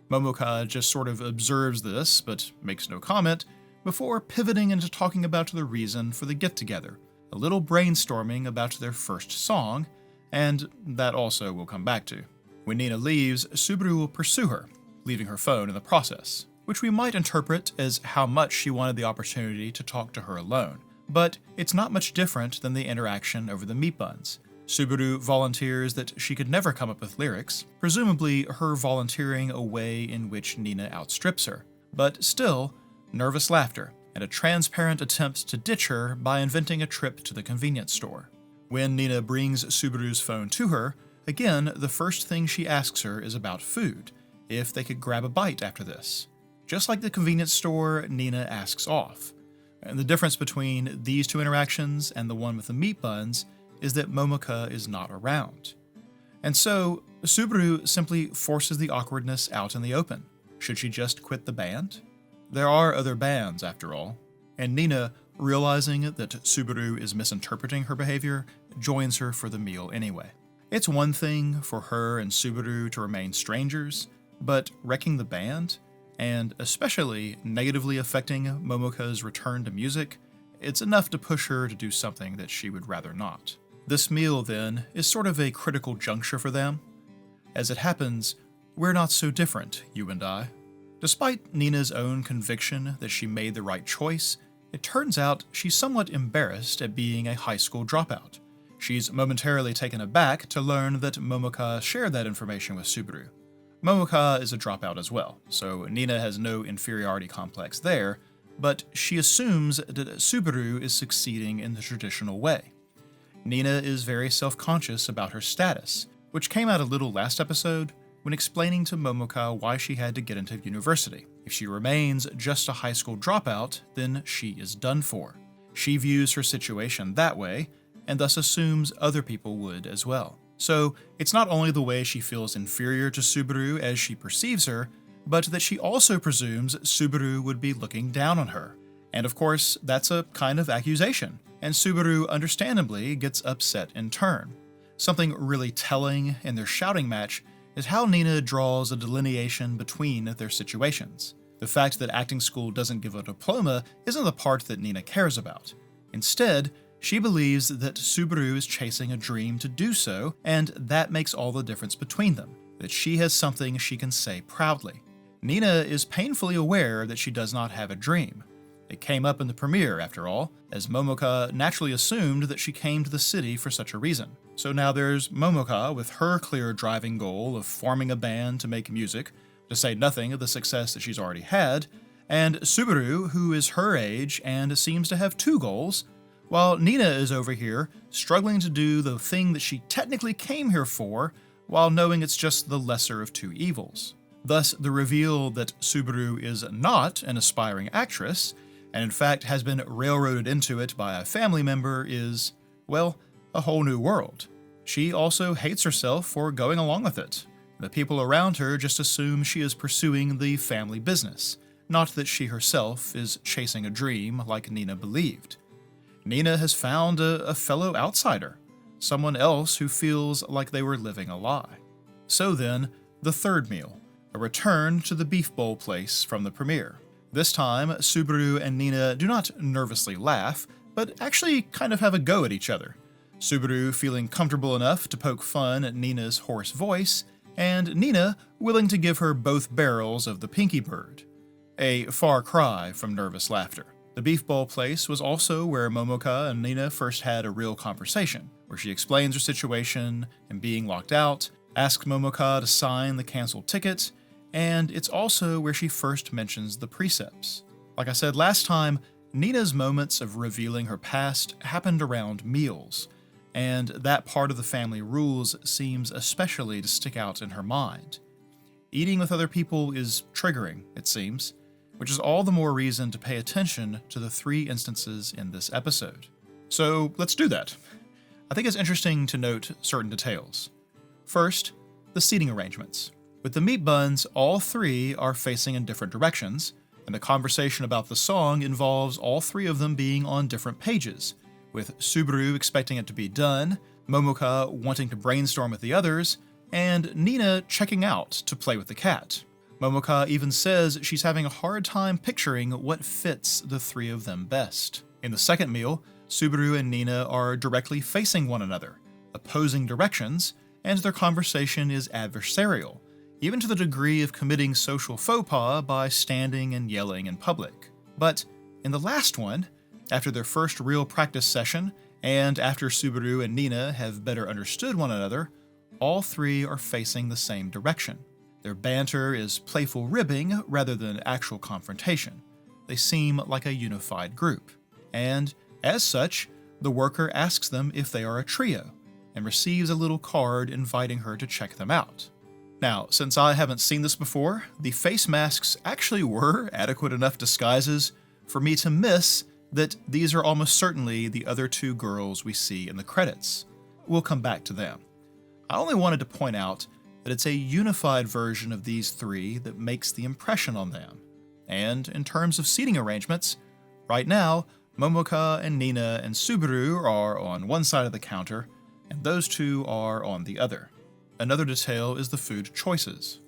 Momoka just sort of observes this, but makes no comment, before pivoting into talking about the reason for the get-together, a little brainstorming about their first song, and that also we'll come back to. When Nina leaves, Subaru will pursue her, leaving her phone in the process, which we might interpret as how much she wanted the opportunity to talk to her alone. But it's not much different than the interaction over the meat buns. Subaru volunteers that she could never come up with lyrics, presumably her volunteering a way in which Nina outstrips her. But still, nervous laughter, and a transparent attempt to ditch her by inventing a trip to the convenience store. When Nina brings Subaru's phone to her, again, the first thing she asks her is about food, if they could grab a bite after this. Just like the convenience store, Nina asks off. And the difference between these two interactions and the one with the meat buns is that Momoka is not around. And so, Subaru simply forces the awkwardness out in the open. Should she just quit the band? There are other bands, after all. And Nina, realizing that Subaru is misinterpreting her behavior, joins her for the meal anyway. It's one thing for her and Subaru to remain strangers, but wrecking the band, and especially negatively affecting Momoka's return to music, it's enough to push her to do something that she would rather not. This meal, then, is sort of a critical juncture for them. As it happens, we're not so different, you and I. Despite Nina's own conviction that she made the right choice, it turns out she's somewhat embarrassed at being a high school dropout. She's momentarily taken aback to learn that Momoka shared that information with Subaru. Momoka is a dropout as well, so Nina has no inferiority complex there, but she assumes that Subaru is succeeding in the traditional way. Nina is very self-conscious about her status, which came out a little last episode when explaining to Momoka why she had to get into university. If she remains just a high school dropout, then she is done for. She views her situation that way, and thus assumes other people would as well. So it's not only the way she feels inferior to Subaru as she perceives her, but that she also presumes Subaru would be looking down on her. And of course, that's a kind of accusation, and Subaru understandably gets upset in turn. Something really telling in their shouting match is how Nina draws a delineation between their situations. The fact that acting school doesn't give a diploma isn't the part that Nina cares about. Instead, she believes that Subaru is chasing a dream to do so, and that makes all the difference between them, that she has something she can say proudly. Nina is painfully aware that she does not have a dream. It came up in the premiere, after all, as Momoka naturally assumed that she came to the city for such a reason. So now there's Momoka with her clear driving goal of forming a band to make music, to say nothing of the success that she's already had, and Subaru, who is her age and seems to have two goals, while Nina is over here struggling to do the thing that she technically came here for, while knowing it's just the lesser of two evils. Thus, the reveal that Subaru is not an aspiring actress, and in fact has been railroaded into it by a family member is, well, a whole new world. She also hates herself for going along with it. The people around her just assume she is pursuing the family business, not that she herself is chasing a dream like Nina believed. Nina has found a fellow outsider, someone else who feels like they were living a lie. So then, the third meal, a return to the beef bowl place from the premiere. This time, Subaru and Nina do not nervously laugh, but actually kind of have a go at each other. Subaru feeling comfortable enough to poke fun at Nina's hoarse voice, and Nina willing to give her both barrels of the Pinky Bird. A far cry from nervous laughter. The beef bowl place was also where Momoka and Nina first had a real conversation, where she explains her situation and being locked out, asks Momoka to sign the canceled ticket, and it's also where she first mentions the precepts. Like I said last time, Nina's moments of revealing her past happened around meals, and that part of the family rules seems especially to stick out in her mind. Eating with other people is triggering, it seems, which is all the more reason to pay attention to the three instances in this episode. So let's do that. I think it's interesting to note certain details. First, the seating arrangements. With the meat buns, all three are facing in different directions, and the conversation about the song involves all three of them being on different pages, with Subaru expecting it to be done, Momoka wanting to brainstorm with the others, and Nina checking out to play with the cat. Momoka even says she's having a hard time picturing what fits the three of them best. In the second meal, Subaru and Nina are directly facing one another, opposing directions, and their conversation is adversarial, even to the degree of committing social faux pas by standing and yelling in public. But in the last one, after their first real practice session, and after Subaru and Nina have better understood one another, all three are facing the same direction. Their banter is playful ribbing rather than actual confrontation. They seem like a unified group. And, as such, the worker asks them if they are a trio, and receives a little card inviting her to check them out. Now, since I haven't seen this before, the face masks actually were adequate enough disguises for me to miss that these are almost certainly the other two girls we see in the credits. We'll come back to them. I only wanted to point out that it's a unified version of these three that makes the impression on them. And in terms of seating arrangements, right now, Momoka and Nina and Subaru are on one side of the counter, and those two are on the other. Another detail is the food choices.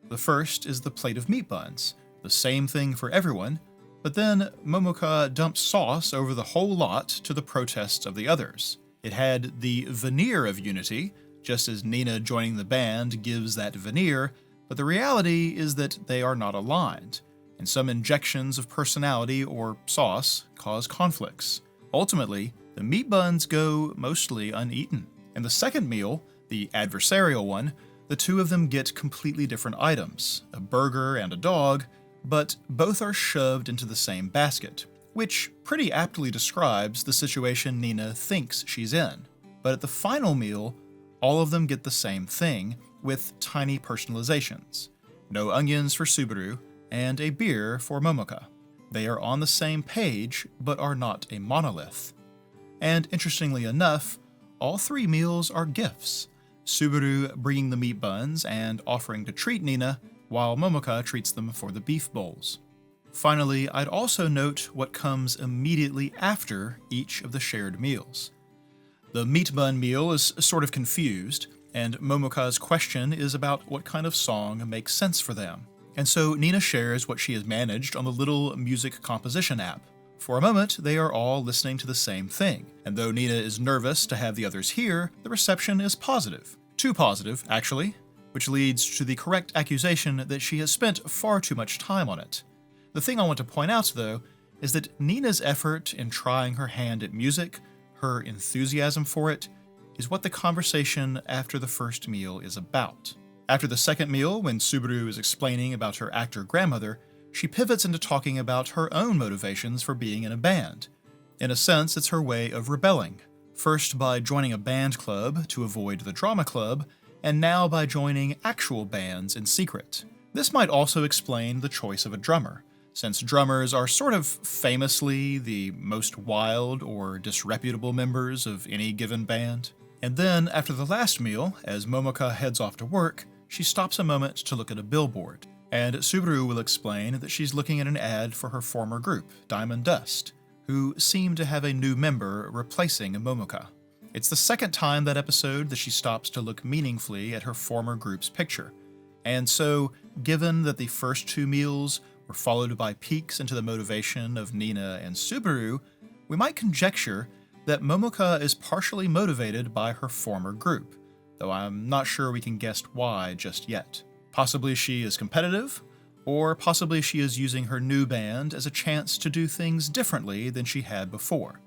The first is the plate of meat buns, the same thing for everyone, but then Momoka dumps sauce over the whole lot to the protests of the others. It had the veneer of unity, just as Nina joining the band gives that veneer, But the reality is that they are not aligned, and some injections of personality or sauce cause conflicts. Ultimately, the meat buns go mostly uneaten. In the second meal, the adversarial one, the two of them get completely different items, a burger and a dog, but both are shoved into the same basket, which pretty aptly describes the situation Nina thinks she's in. But at the final meal, all of them get the same thing, with tiny personalizations. No onions for Subaru, and a beer for Momoka. They are on the same page, but are not a monolith. And interestingly enough, all three meals are gifts. Subaru bringing the meat buns and offering to treat Nina, while Momoka treats them for the beef bowls. Finally, I'd also note what comes immediately after each of the shared meals. The meat bun meal is sort of confused, and Momoka's question is about what kind of song makes sense for them. And so Nina shares what she has managed on the little music composition app. For a moment, they are all listening to the same thing, and though Nina is nervous to have the others hear, the reception is positive. Too positive, actually, which leads to the correct accusation that she has spent far too much time on it. The thing I want to point out, though, is that Nina's effort in trying her hand at music, her enthusiasm for it, is what the conversation after the first meal is about. After the second meal, when Subaru is explaining about her actor grandmother, she pivots into talking about her own motivations for being in a band. In a sense, it's her way of rebelling. First by joining a band club to avoid the drama club, and now by joining actual bands in secret. This might also explain the choice of a drummer, since drummers are sort of famously the most wild or disreputable members of any given band. And then, after the last meal, as Momoka heads off to work, she stops a moment to look at a billboard, and Subaru will explain that she's looking at an ad for her former group, Diamond Dust, who seem to have a new member replacing Momoka. It's the second time that episode that she stops to look meaningfully at her former group's picture, and so, given that the first two meals were followed by peeks into the motivation of Nina and Subaru, we might conjecture that Momoka is partially motivated by her former group, though I'm not sure we can guess why just yet. Possibly she is competitive, or possibly she is using her new band as a chance to do things differently than she had before.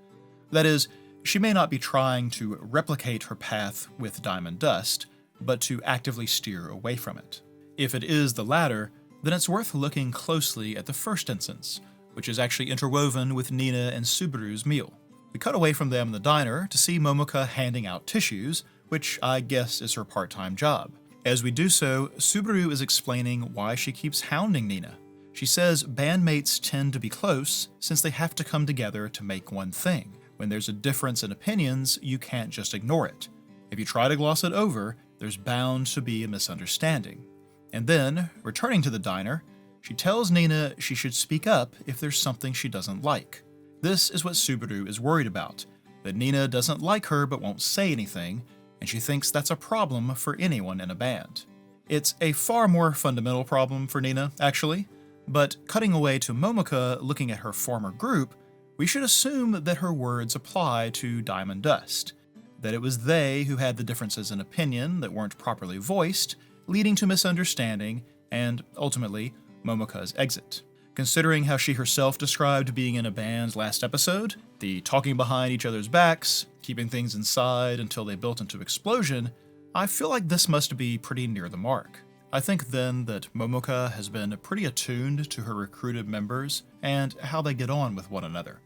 That is, she may not be trying to replicate her path with Diamond Dust, but to actively steer away from it. If it is the latter, then it's worth looking closely at the first instance, which is actually interwoven with Nina and Subaru's meal. We cut away from them in the diner to see Momoka handing out tissues, which I guess is her part-time job. As we do so, Subaru is explaining why she keeps hounding Nina. She says bandmates tend to be close since they have to come together to make one thing. When there's a difference in opinions, you can't just ignore it. If you try to gloss it over, there's bound to be a misunderstanding. And then, returning to the diner, she tells Nina she should speak up if there's something she doesn't like. This is what Subaru is worried about, that Nina doesn't like her but won't say anything, and she thinks that's a problem for anyone in a band. It's a far more fundamental problem for Nina, actually, but cutting away to Momoka looking at her former group, we should assume that her words apply to Diamond Dust, that it was they who had the differences in opinion that weren't properly voiced, leading to misunderstanding and, ultimately, Momoka's exit. Considering how she herself described being in a band last episode, the talking behind each other's backs, keeping things inside until they built into explosion, I feel like this must be pretty near the mark. I think then that Momoka has been pretty attuned to her recruited members and how they get on with one another.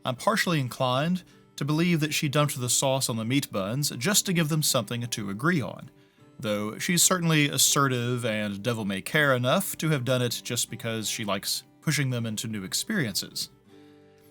I'm partially inclined to believe that she dumped the sauce on the meat buns just to give them something to agree on, though she's certainly assertive and devil-may-care enough to have done it just because she likes pushing them into new experiences.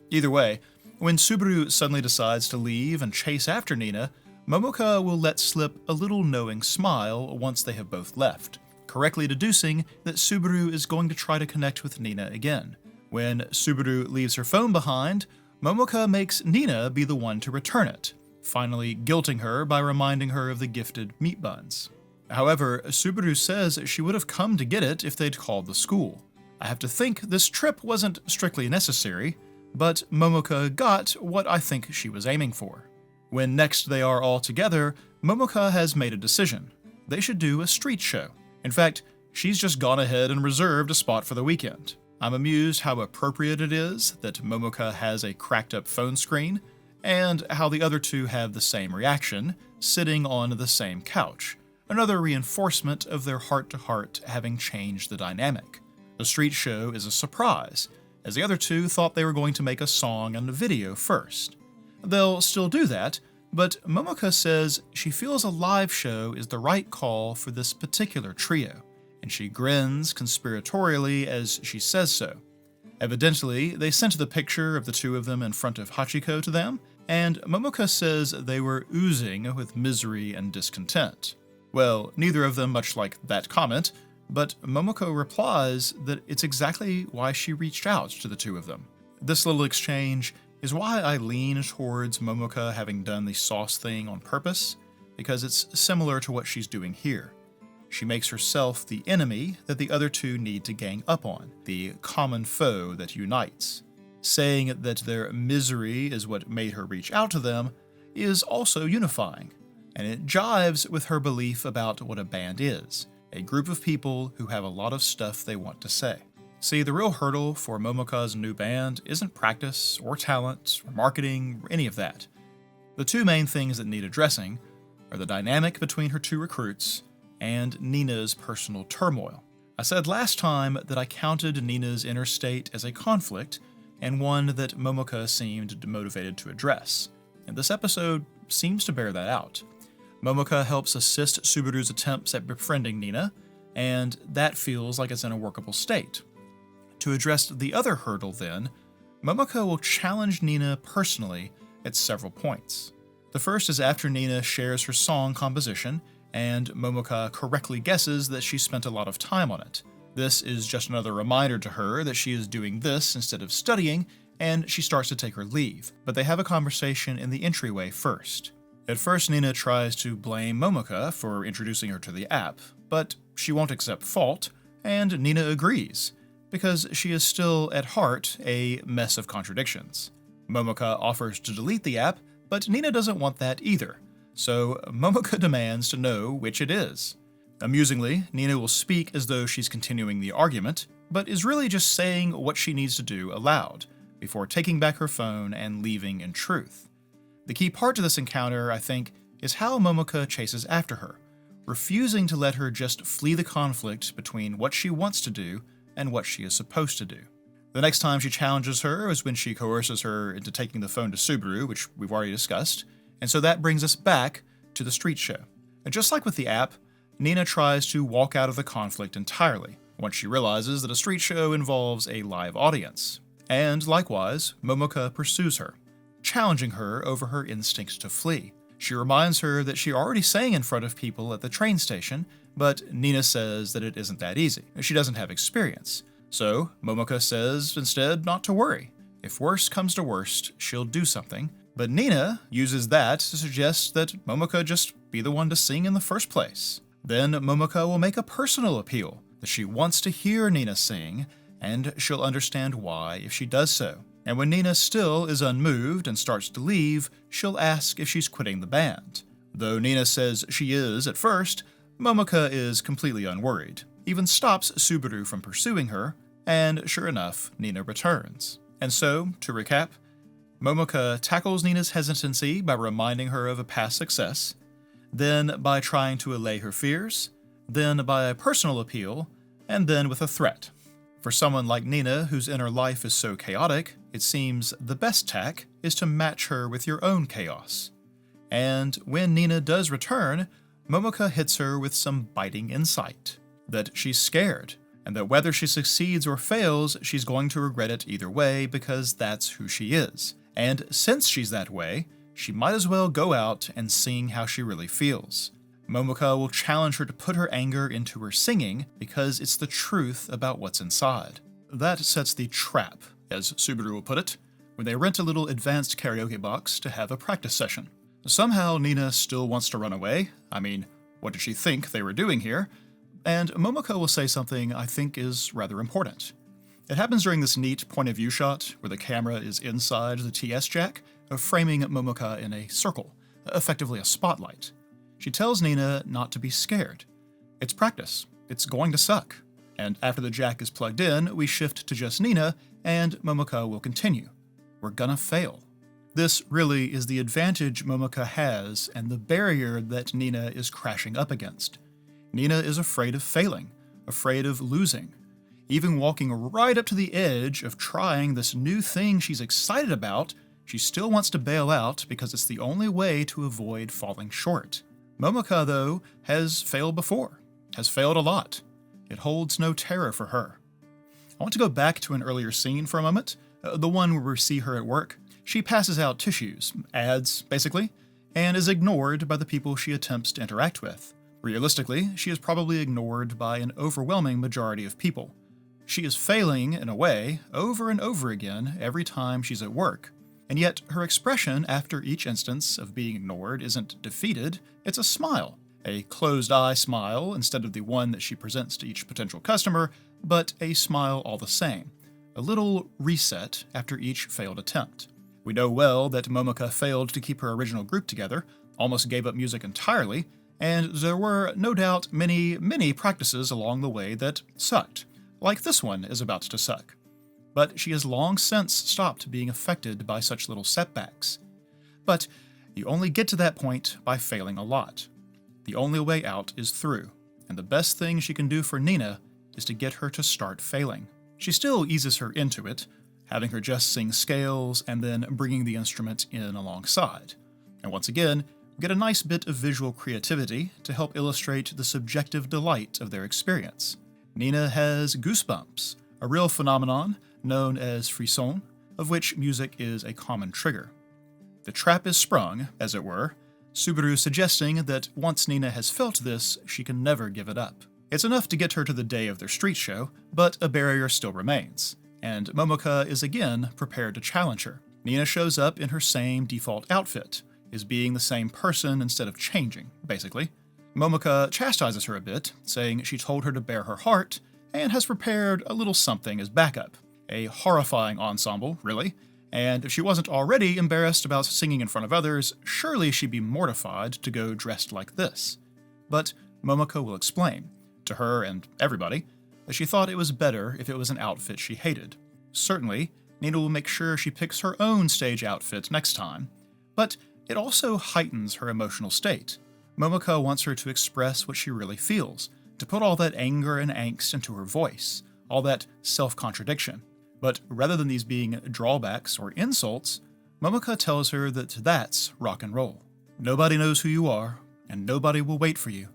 Either way, when Subaru suddenly decides to leave and chase after Nina, Momoka will let slip a little knowing smile once they have both left, correctly deducing that Subaru is going to try to connect with Nina again. When Subaru leaves her phone behind, Momoka makes Nina be the one to return it, finally guilting her by reminding her of the gifted meat buns. However, Subaru says she would have come to get it if they'd called the school. I have to think this trip wasn't strictly necessary, but Momoka got what I think she was aiming for. When next they are all together, Momoka has made a decision. They should do a street show. In fact, She's just gone ahead and reserved a spot for the weekend. I'm amused how appropriate it is that Momoka has a cracked up phone screen, and how the other two have the same reaction, sitting on the same couch. Another reinforcement of their heart-to-heart having changed the dynamic. The street show is a surprise, as the other two thought they were going to make a song and a video first. They'll still do that, but Momoka says she feels a live show is the right call for this particular trio, and she grins conspiratorially as she says so. Evidently, they sent the picture of the two of them in front of Hachiko to them, and Momoka says they were oozing with misery and discontent. Well, neither of them much like that comment, but Momoko replies that it's exactly why she reached out to the two of them. This little exchange is why I lean towards Momoka having done the sauce thing on purpose, because it's similar to what she's doing here. She makes herself the enemy that the other two need to gang up on, the common foe that unites. Saying that their misery is what made her reach out to them is also unifying, and it jives with her belief about what a band is, a group of people who have a lot of stuff they want to say. See, the real hurdle for Momoka's new band isn't practice, or talent, or marketing, or any of that. The two main things that need addressing are the dynamic between her two recruits and Nina's personal turmoil. I said last time that I counted Nina's inner state as a conflict, and one that Momoka seemed motivated to address, and this episode seems to bear that out. Momoka helps assist Subaru's attempts at befriending Nina, and that feels like it's in a workable state. To address the other hurdle then, Momoka will challenge Nina personally at several points. The first is after Nina shares her song composition, and Momoka correctly guesses that she spent a lot of time on it. This is just another reminder to her that she is doing this instead of studying, and she starts to take her leave, but they have a conversation in the entryway first. At first, Nina tries to blame Momoka for introducing her to the app, but she won't accept fault, and Nina agrees, because she is still, at heart, a mess of contradictions. Momoka offers to delete the app, but Nina doesn't want that either, so Momoka demands to know which it is. Amusingly, Nina will speak as though she's continuing the argument, but is really just saying what she needs to do aloud, before taking back her phone and leaving in truth. The key part to this encounter, I think, is how Momoka chases after her, refusing to let her just flee the conflict between what she wants to do and what she is supposed to do. The next time she challenges her is when she coerces her into taking the phone to Subaru, which we've already discussed, and so that brings us back to the street show. And just like with the app, Nina tries to walk out of the conflict entirely, once she realizes that a street show involves a live audience. And likewise, Momoka pursues her, challenging her over her instinct to flee. She reminds her that she already sang in front of people at the train station, but Nina says that it isn't that easy. She doesn't have experience. So Momoka says instead not to worry. If worst comes to worst, she'll do something. But Nina uses that to suggest that Momoka just be the one to sing in the first place. Then Momoka will make a personal appeal that she wants to hear Nina sing, and she'll understand why if she does so. And when Nina still is unmoved and starts to leave, she'll ask if she's quitting the band. Though Nina says she is at first, Momoka is completely unworried, even stops Subaru from pursuing her, and sure enough, Nina returns. And so, to recap, Momoka tackles Nina's hesitancy by reminding her of a past success, then by trying to allay her fears, then by a personal appeal, and then with a threat. For someone like Nina, whose inner life is so chaotic, it seems the best tack is to match her with your own chaos. And when Nina does return, Momoka hits her with some biting insight. That she's scared, and that whether she succeeds or fails, she's going to regret it either way because that's who she is. And since she's that way, she might as well go out and sing how she really feels. Momoka will challenge her to put her anger into her singing because it's the truth about what's inside. That sets the trap, as Subaru will put it, when they rent a little advanced karaoke box to have a practice session. Somehow Nina still wants to run away. I mean, what did she think they were doing here? And Momoka will say something I think is rather important. It happens during this neat point-of-view shot where the camera is inside the TS jack, framing Momoka in a circle, effectively a spotlight. She tells Nina not to be scared. It's practice. it's going to suck. And after the jack is plugged in, we shift to just Nina, and Momoko will continue. We're gonna fail. This really is the advantage Momoko has and the barrier that Nina is crashing up against. Nina is afraid of failing, afraid of losing, even walking right up to the edge of trying this new thing she's excited about. She still wants to bail out because it's the only way to avoid falling short. Momoko, though, has failed before, has failed a lot. It holds no terror for her. I want to go back to an earlier scene for a moment, the one where we see her at work. She passes out tissues, ads, basically, and is ignored by the people she attempts to interact with. Realistically, she is probably ignored by an overwhelming majority of people. She is failing, in a way, over and over again every time she's at work. And yet, her expression after each instance of being ignored isn't defeated, it's a smile. A closed-eye smile instead of the one that she presents to each potential customer, but a smile all the same. A little reset after each failed attempt. We know well that Momoko failed to keep her original group together, almost gave up music entirely, and there were, no doubt, many practices along the way that sucked, like this one is about to suck. But she has long since stopped being affected by such little setbacks. But you only get to that point by failing a lot. The only way out is through, and the best thing she can do for Nina is to get her to start failing. She still eases her into it, having her just sing scales and then bringing the instrument in alongside. And once again, we get a nice bit of visual creativity to help illustrate the subjective delight of their experience. Nina has goosebumps, a real phenomenon known as frisson, of which music is a common trigger. The trap is sprung, as it were, Subaru suggesting that once Nina has felt this, she can never give it up. It's enough to get her to the day of their street show, but a barrier still remains, and Momoko is again prepared to challenge her. Nina shows up in her same default outfit, is being the same person instead of changing, basically. Momoko chastises her a bit, saying she told her to bare her heart, and has prepared a little something as backup. A horrifying ensemble, really, and if she wasn't already embarrassed about singing in front of others, surely she'd be mortified to go dressed like this. But Momoko will explain, to her and everybody, that she thought it was better if it was an outfit she hated. Certainly, Nina will make sure she picks her own stage outfit next time, but it also heightens her emotional state. Momoko wants her to express what she really feels, to put all that anger and angst into her voice, all that self-contradiction. But rather than these being drawbacks or insults, Momoko tells her that that's rock and roll. Nobody knows who you are, and nobody will wait for you,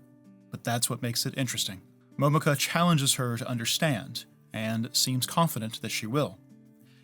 but that's what makes it interesting. Momoko challenges her to understand, and seems confident that she will.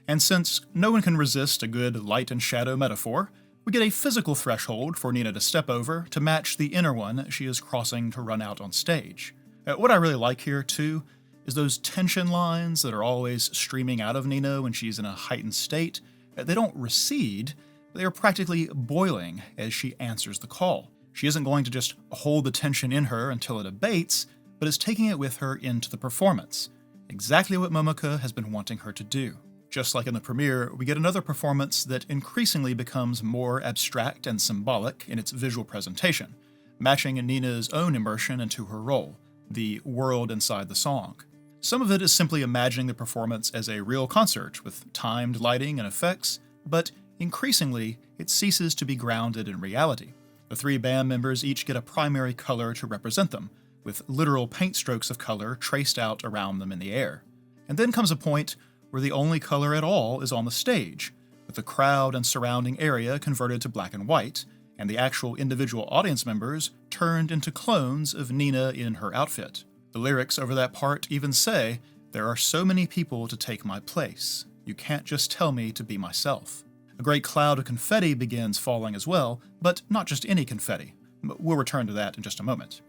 And since no one can resist a good light and shadow metaphor, we get a physical threshold for Nina to step over to match the inner one she is crossing to run out on stage. What I really like here, too, is those tension lines that are always streaming out of Nina when she's in a heightened state. They don't recede, they are practically boiling as she answers the call. She isn't going to just hold the tension in her until it abates, but is taking it with her into the performance. Exactly what Momoko has been wanting her to do. Just like in the premiere, we get another performance that increasingly becomes more abstract and symbolic in its visual presentation, matching Nina's own immersion into her role, the world inside the song. Some of it is simply imagining the performance as a real concert with timed lighting and effects, but increasingly, it ceases to be grounded in reality. The three band members each get a primary color to represent them, with literal paint strokes of color traced out around them in the air. And then comes a point where the only color at all is on the stage, with the crowd and surrounding area converted to black and white, and the actual individual audience members turned into clones of Nina in her outfit. The lyrics over that part even say, "There are so many people to take my place. You can't just tell me to be myself." A great cloud of confetti begins falling as well, but not just any confetti. We'll return to that in just a moment.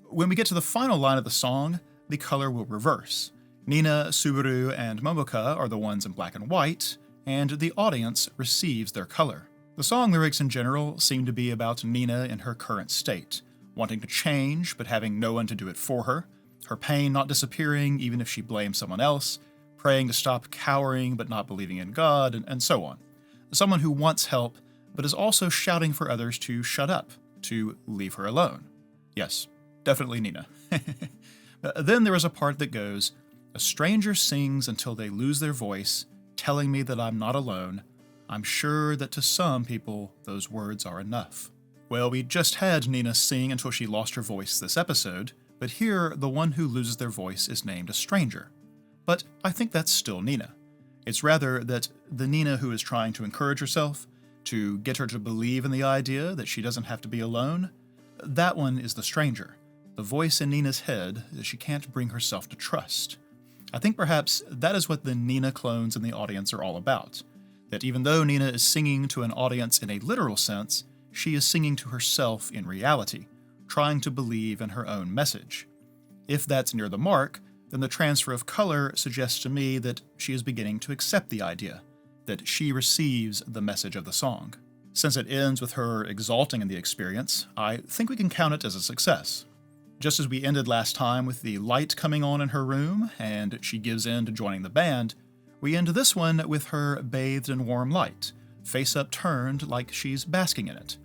When we get to the final line of the song, the color will reverse. Nina, Subaru, and Momoko are the ones in black and white, and the audience receives their color. The song lyrics in general seem to be about Nina in her current state, wanting to change but having no one to do it for her, her pain not disappearing even if she blames someone else, praying to stop cowering but not believing in God, and so on. Someone who wants help but is also shouting for others to shut up, to leave her alone. Yes, definitely Nina. Then there is a part that goes, "A stranger sings until they lose their voice, telling me that I'm not alone. I'm sure that to some people, those words are enough." Well, we just had Nina sing until she lost her voice this episode, but here the one who loses their voice is named a stranger. But I think that's still Nina. It's rather that the Nina who is trying to encourage herself, to get her to believe in the idea that she doesn't have to be alone, that one is the stranger, the voice in Nina's head that she can't bring herself to trust. I think perhaps that is what the Nina clones in the audience are all about, that even though Nina is singing to an audience in a literal sense, she is singing to herself in reality, trying to believe in her own message. If that's near the mark, then the transfer of color suggests to me that she is beginning to accept the idea, that she receives the message of the song. Since it ends with her exulting in the experience, I think we can count it as a success. Just as we ended last time with the light coming on in her room and she gives in to joining the band, we end this one with her bathed in warm light, face upturned like she's basking in it.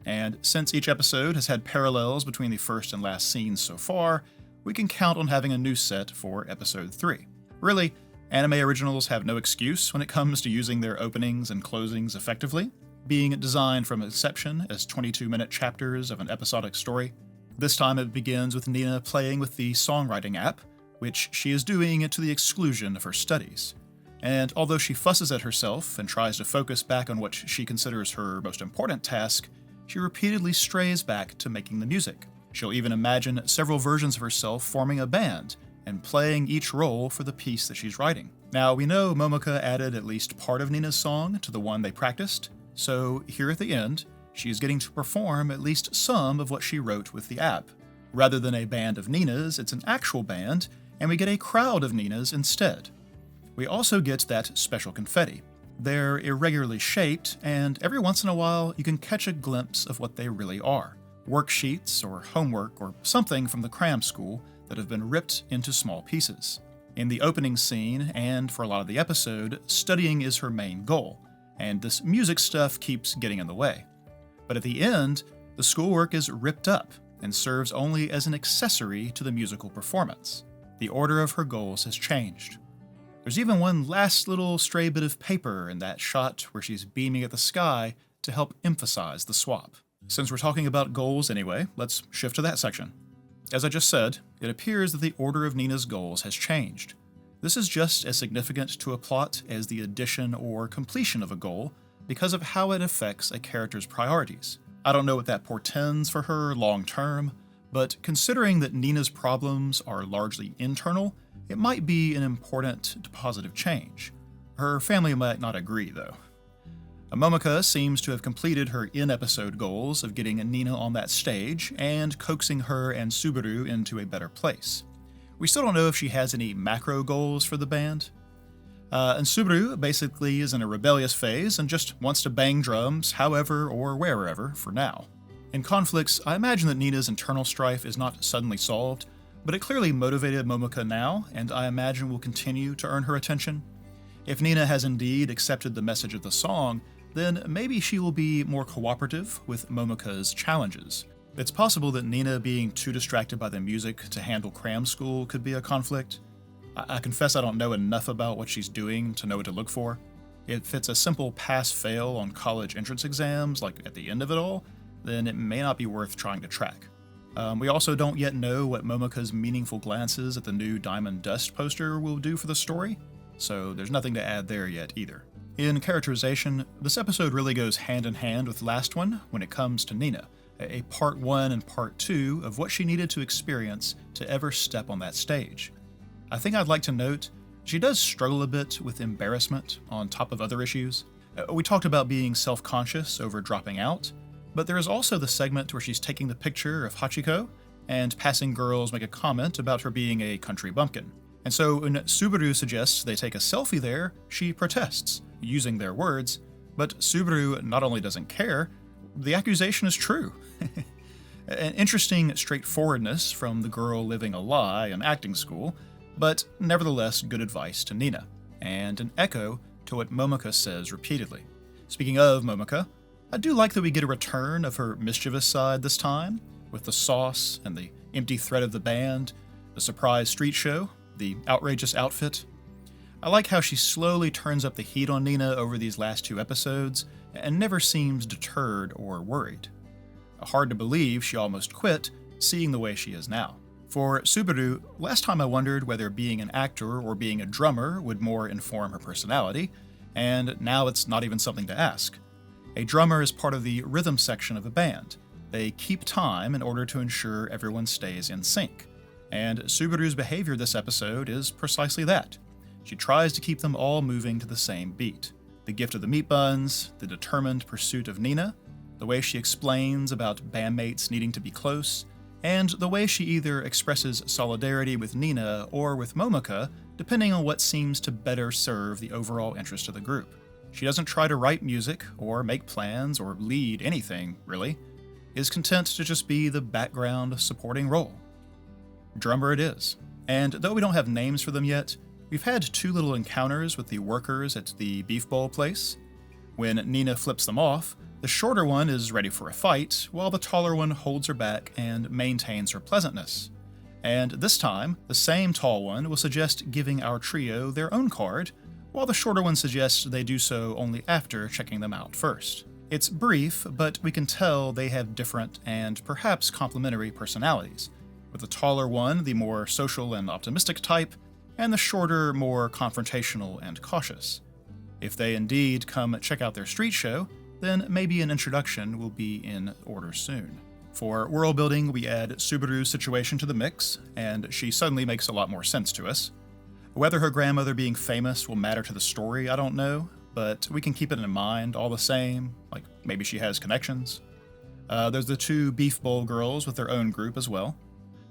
And since each episode has had parallels between the first and last scenes so far, we can count on having a new set for episode 3. Really, anime originals have no excuse when it comes to using their openings and closings effectively, being designed from inception as 22-minute chapters of an episodic story. This time it begins with Nina playing with the songwriting app, which she is doing to the exclusion of her studies. And although she fusses at herself and tries to focus back on what she considers her most important task, she repeatedly strays back to making the music. She'll even imagine several versions of herself forming a band and playing each role for the piece that she's writing. Now, we know Momoka added at least part of Nina's song to the one they practiced, so here at the end, she is getting to perform at least some of what she wrote with the app. Rather than a band of Ninas, it's an actual band, and we get a crowd of Ninas instead. We also get that special confetti. They're irregularly shaped, and every once in a while you can catch a glimpse of what they really are. Worksheets or homework or something from the cram school that have been ripped into small pieces. In the opening scene, and for a lot of the episode, studying is her main goal, and this music stuff keeps getting in the way. But at the end, the schoolwork is ripped up and serves only as an accessory to the musical performance. The order of her goals has changed. There's even one last little stray bit of paper in that shot where she's beaming at the sky to help emphasize the swap. Since we're talking about goals anyway, let's shift to that section. As I just said, it appears that the order of Nina's goals has changed. This is just as significant to a plot as the addition or completion of a goal because of how it affects a character's priorities. I don't know what that portends for her long term, but considering that Nina's problems are largely internal, it might be an important positive change. Her family might not agree, though. Momoka seems to have completed her in-episode goals of getting Nina on that stage and coaxing her and Subaru into a better place. We still don't know if she has any macro goals for the band. And Subaru basically is in a rebellious phase and just wants to bang drums however or wherever for now. In conflicts, I imagine that Nina's internal strife is not suddenly solved, but it clearly motivated Momoka now, and I imagine will continue to earn her attention. If Nina has indeed accepted the message of the song, then maybe she will be more cooperative with Momoka's challenges. It's possible that Nina being too distracted by the music to handle cram school could be a conflict. I confess I don't know enough about what she's doing to know what to look for. If it's a simple pass-fail on college entrance exams, like at the end of it all, then it may not be worth trying to track. We also don't yet know what Momoka's meaningful glances at the new Diamond Dust poster will do for the story, so there's nothing to add there yet either. In characterization, this episode really goes hand in hand with the last one when it comes to Nina, a part 1 and part 2 of what she needed to experience to ever step on that stage. I think I'd like to note, she does struggle a bit with embarrassment on top of other issues. We talked about being self-conscious over dropping out, but there is also the segment where she's taking the picture of Hachiko, and passing girls make a comment about her being a country bumpkin. And so when Subaru suggests they take a selfie there, she protests, using their words, but Subaru not only doesn't care, the accusation is true. An interesting straightforwardness from the girl living a lie in acting school, but nevertheless good advice to Nina, and an echo to what Momoka says repeatedly. Speaking of Momoka, I do like that we get a return of her mischievous side this time, with the sauce and the empty threat of the band. The surprise street show, the outrageous outfit. I like how she slowly turns up the heat on Nina over these last 2 episodes and never seems deterred or worried. Hard to believe she almost quit, seeing the way she is now. For Subaru, last time I wondered whether being an actor or being a drummer would more inform her personality, and now it's not even something to ask. A drummer is part of the rhythm section of a band. They keep time in order to ensure everyone stays in sync. And Subaru's behavior this episode is precisely that. She tries to keep them all moving to the same beat. The gift of the meat buns, the determined pursuit of Nina, the way she explains about bandmates needing to be close, and the way she either expresses solidarity with Nina or with Momoka, depending on what seems to better serve the overall interest of the group. She doesn't try to write music, or make plans, or lead anything, really, is content to just be the background supporting role. Drummer it is. And though we don't have names for them yet, we've had 2 little encounters with the workers at the beef bowl place. When Nina flips them off, the shorter one is ready for a fight, while the taller one holds her back and maintains her pleasantness. And this time, the same tall one will suggest giving our trio their own card, while the shorter one suggests they do so only after checking them out first. It's brief, but we can tell they have different and perhaps complementary personalities, with the taller one the more social and optimistic type, and the shorter more confrontational and cautious. If they indeed come check out their street show, then maybe an introduction will be in order soon. For world building, we add Subaru's situation to the mix, and she suddenly makes a lot more sense to us. Whether her grandmother being famous will matter to the story, I don't know, but we can keep it in mind all the same, like maybe she has connections. There's the 2 Beef Bowl girls with their own group as well.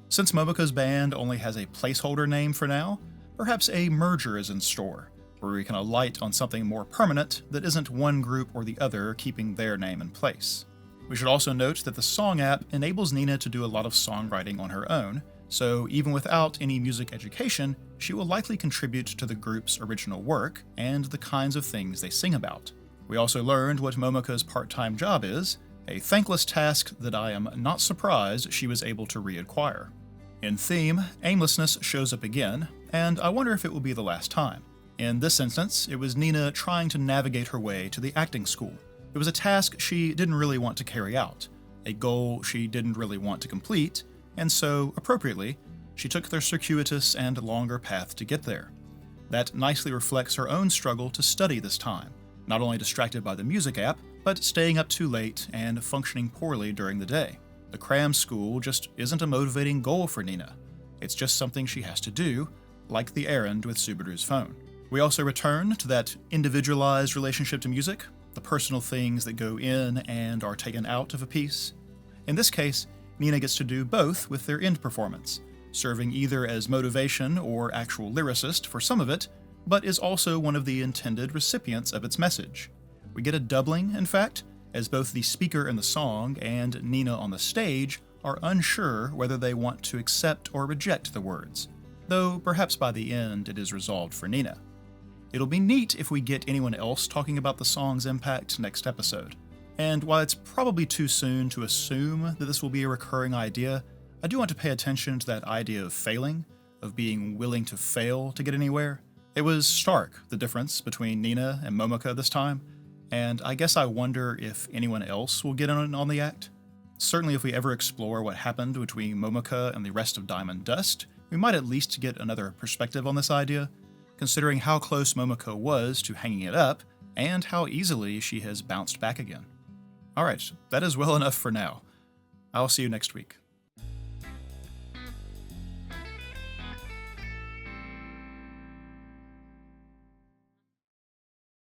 Since Momoka's band only has a placeholder name for now, perhaps a merger is in store, where we can alight on something more permanent that isn't one group or the other keeping their name in place. We should also note that the Song app enables Nina to do a lot of songwriting on her own, so even without any music education, she will likely contribute to the group's original work and the kinds of things they sing about. We also learned what Momoka's part-time job is, a thankless task that I am not surprised she was able to reacquire. In theme, aimlessness shows up again, and I wonder if it will be the last time. In this instance, it was Nina trying to navigate her way to the acting school. It was a task she didn't really want to carry out, a goal she didn't really want to complete, and so, appropriately, she took the circuitous and longer path to get there. That nicely reflects her own struggle to study this time, not only distracted by the music app, but staying up too late and functioning poorly during the day. The cram school just isn't a motivating goal for Nina. It's just something she has to do, like the errand with Subaru's phone. We also return to that individualized relationship to music, the personal things that go in and are taken out of a piece. In this case, Nina gets to do both with their end performance, serving either as motivation or actual lyricist for some of it, but is also one of the intended recipients of its message. We get a doubling, in fact, as both the speaker in the song and Nina on the stage are unsure whether they want to accept or reject the words, though perhaps by the end it is resolved for Nina. It'll be neat if we get anyone else talking about the song's impact next episode. And while it's probably too soon to assume that this will be a recurring idea, I do want to pay attention to that idea of failing, of being willing to fail to get anywhere. It was stark, the difference between Nina and Momoka this time, and I guess I wonder if anyone else will get in on the act. Certainly if we ever explore what happened between Momoka and the rest of Diamond Dust, we might at least get another perspective on this idea, considering how close Momoka was to hanging it up, and how easily she has bounced back again. Alright, that is well enough for now. I'll see you next week.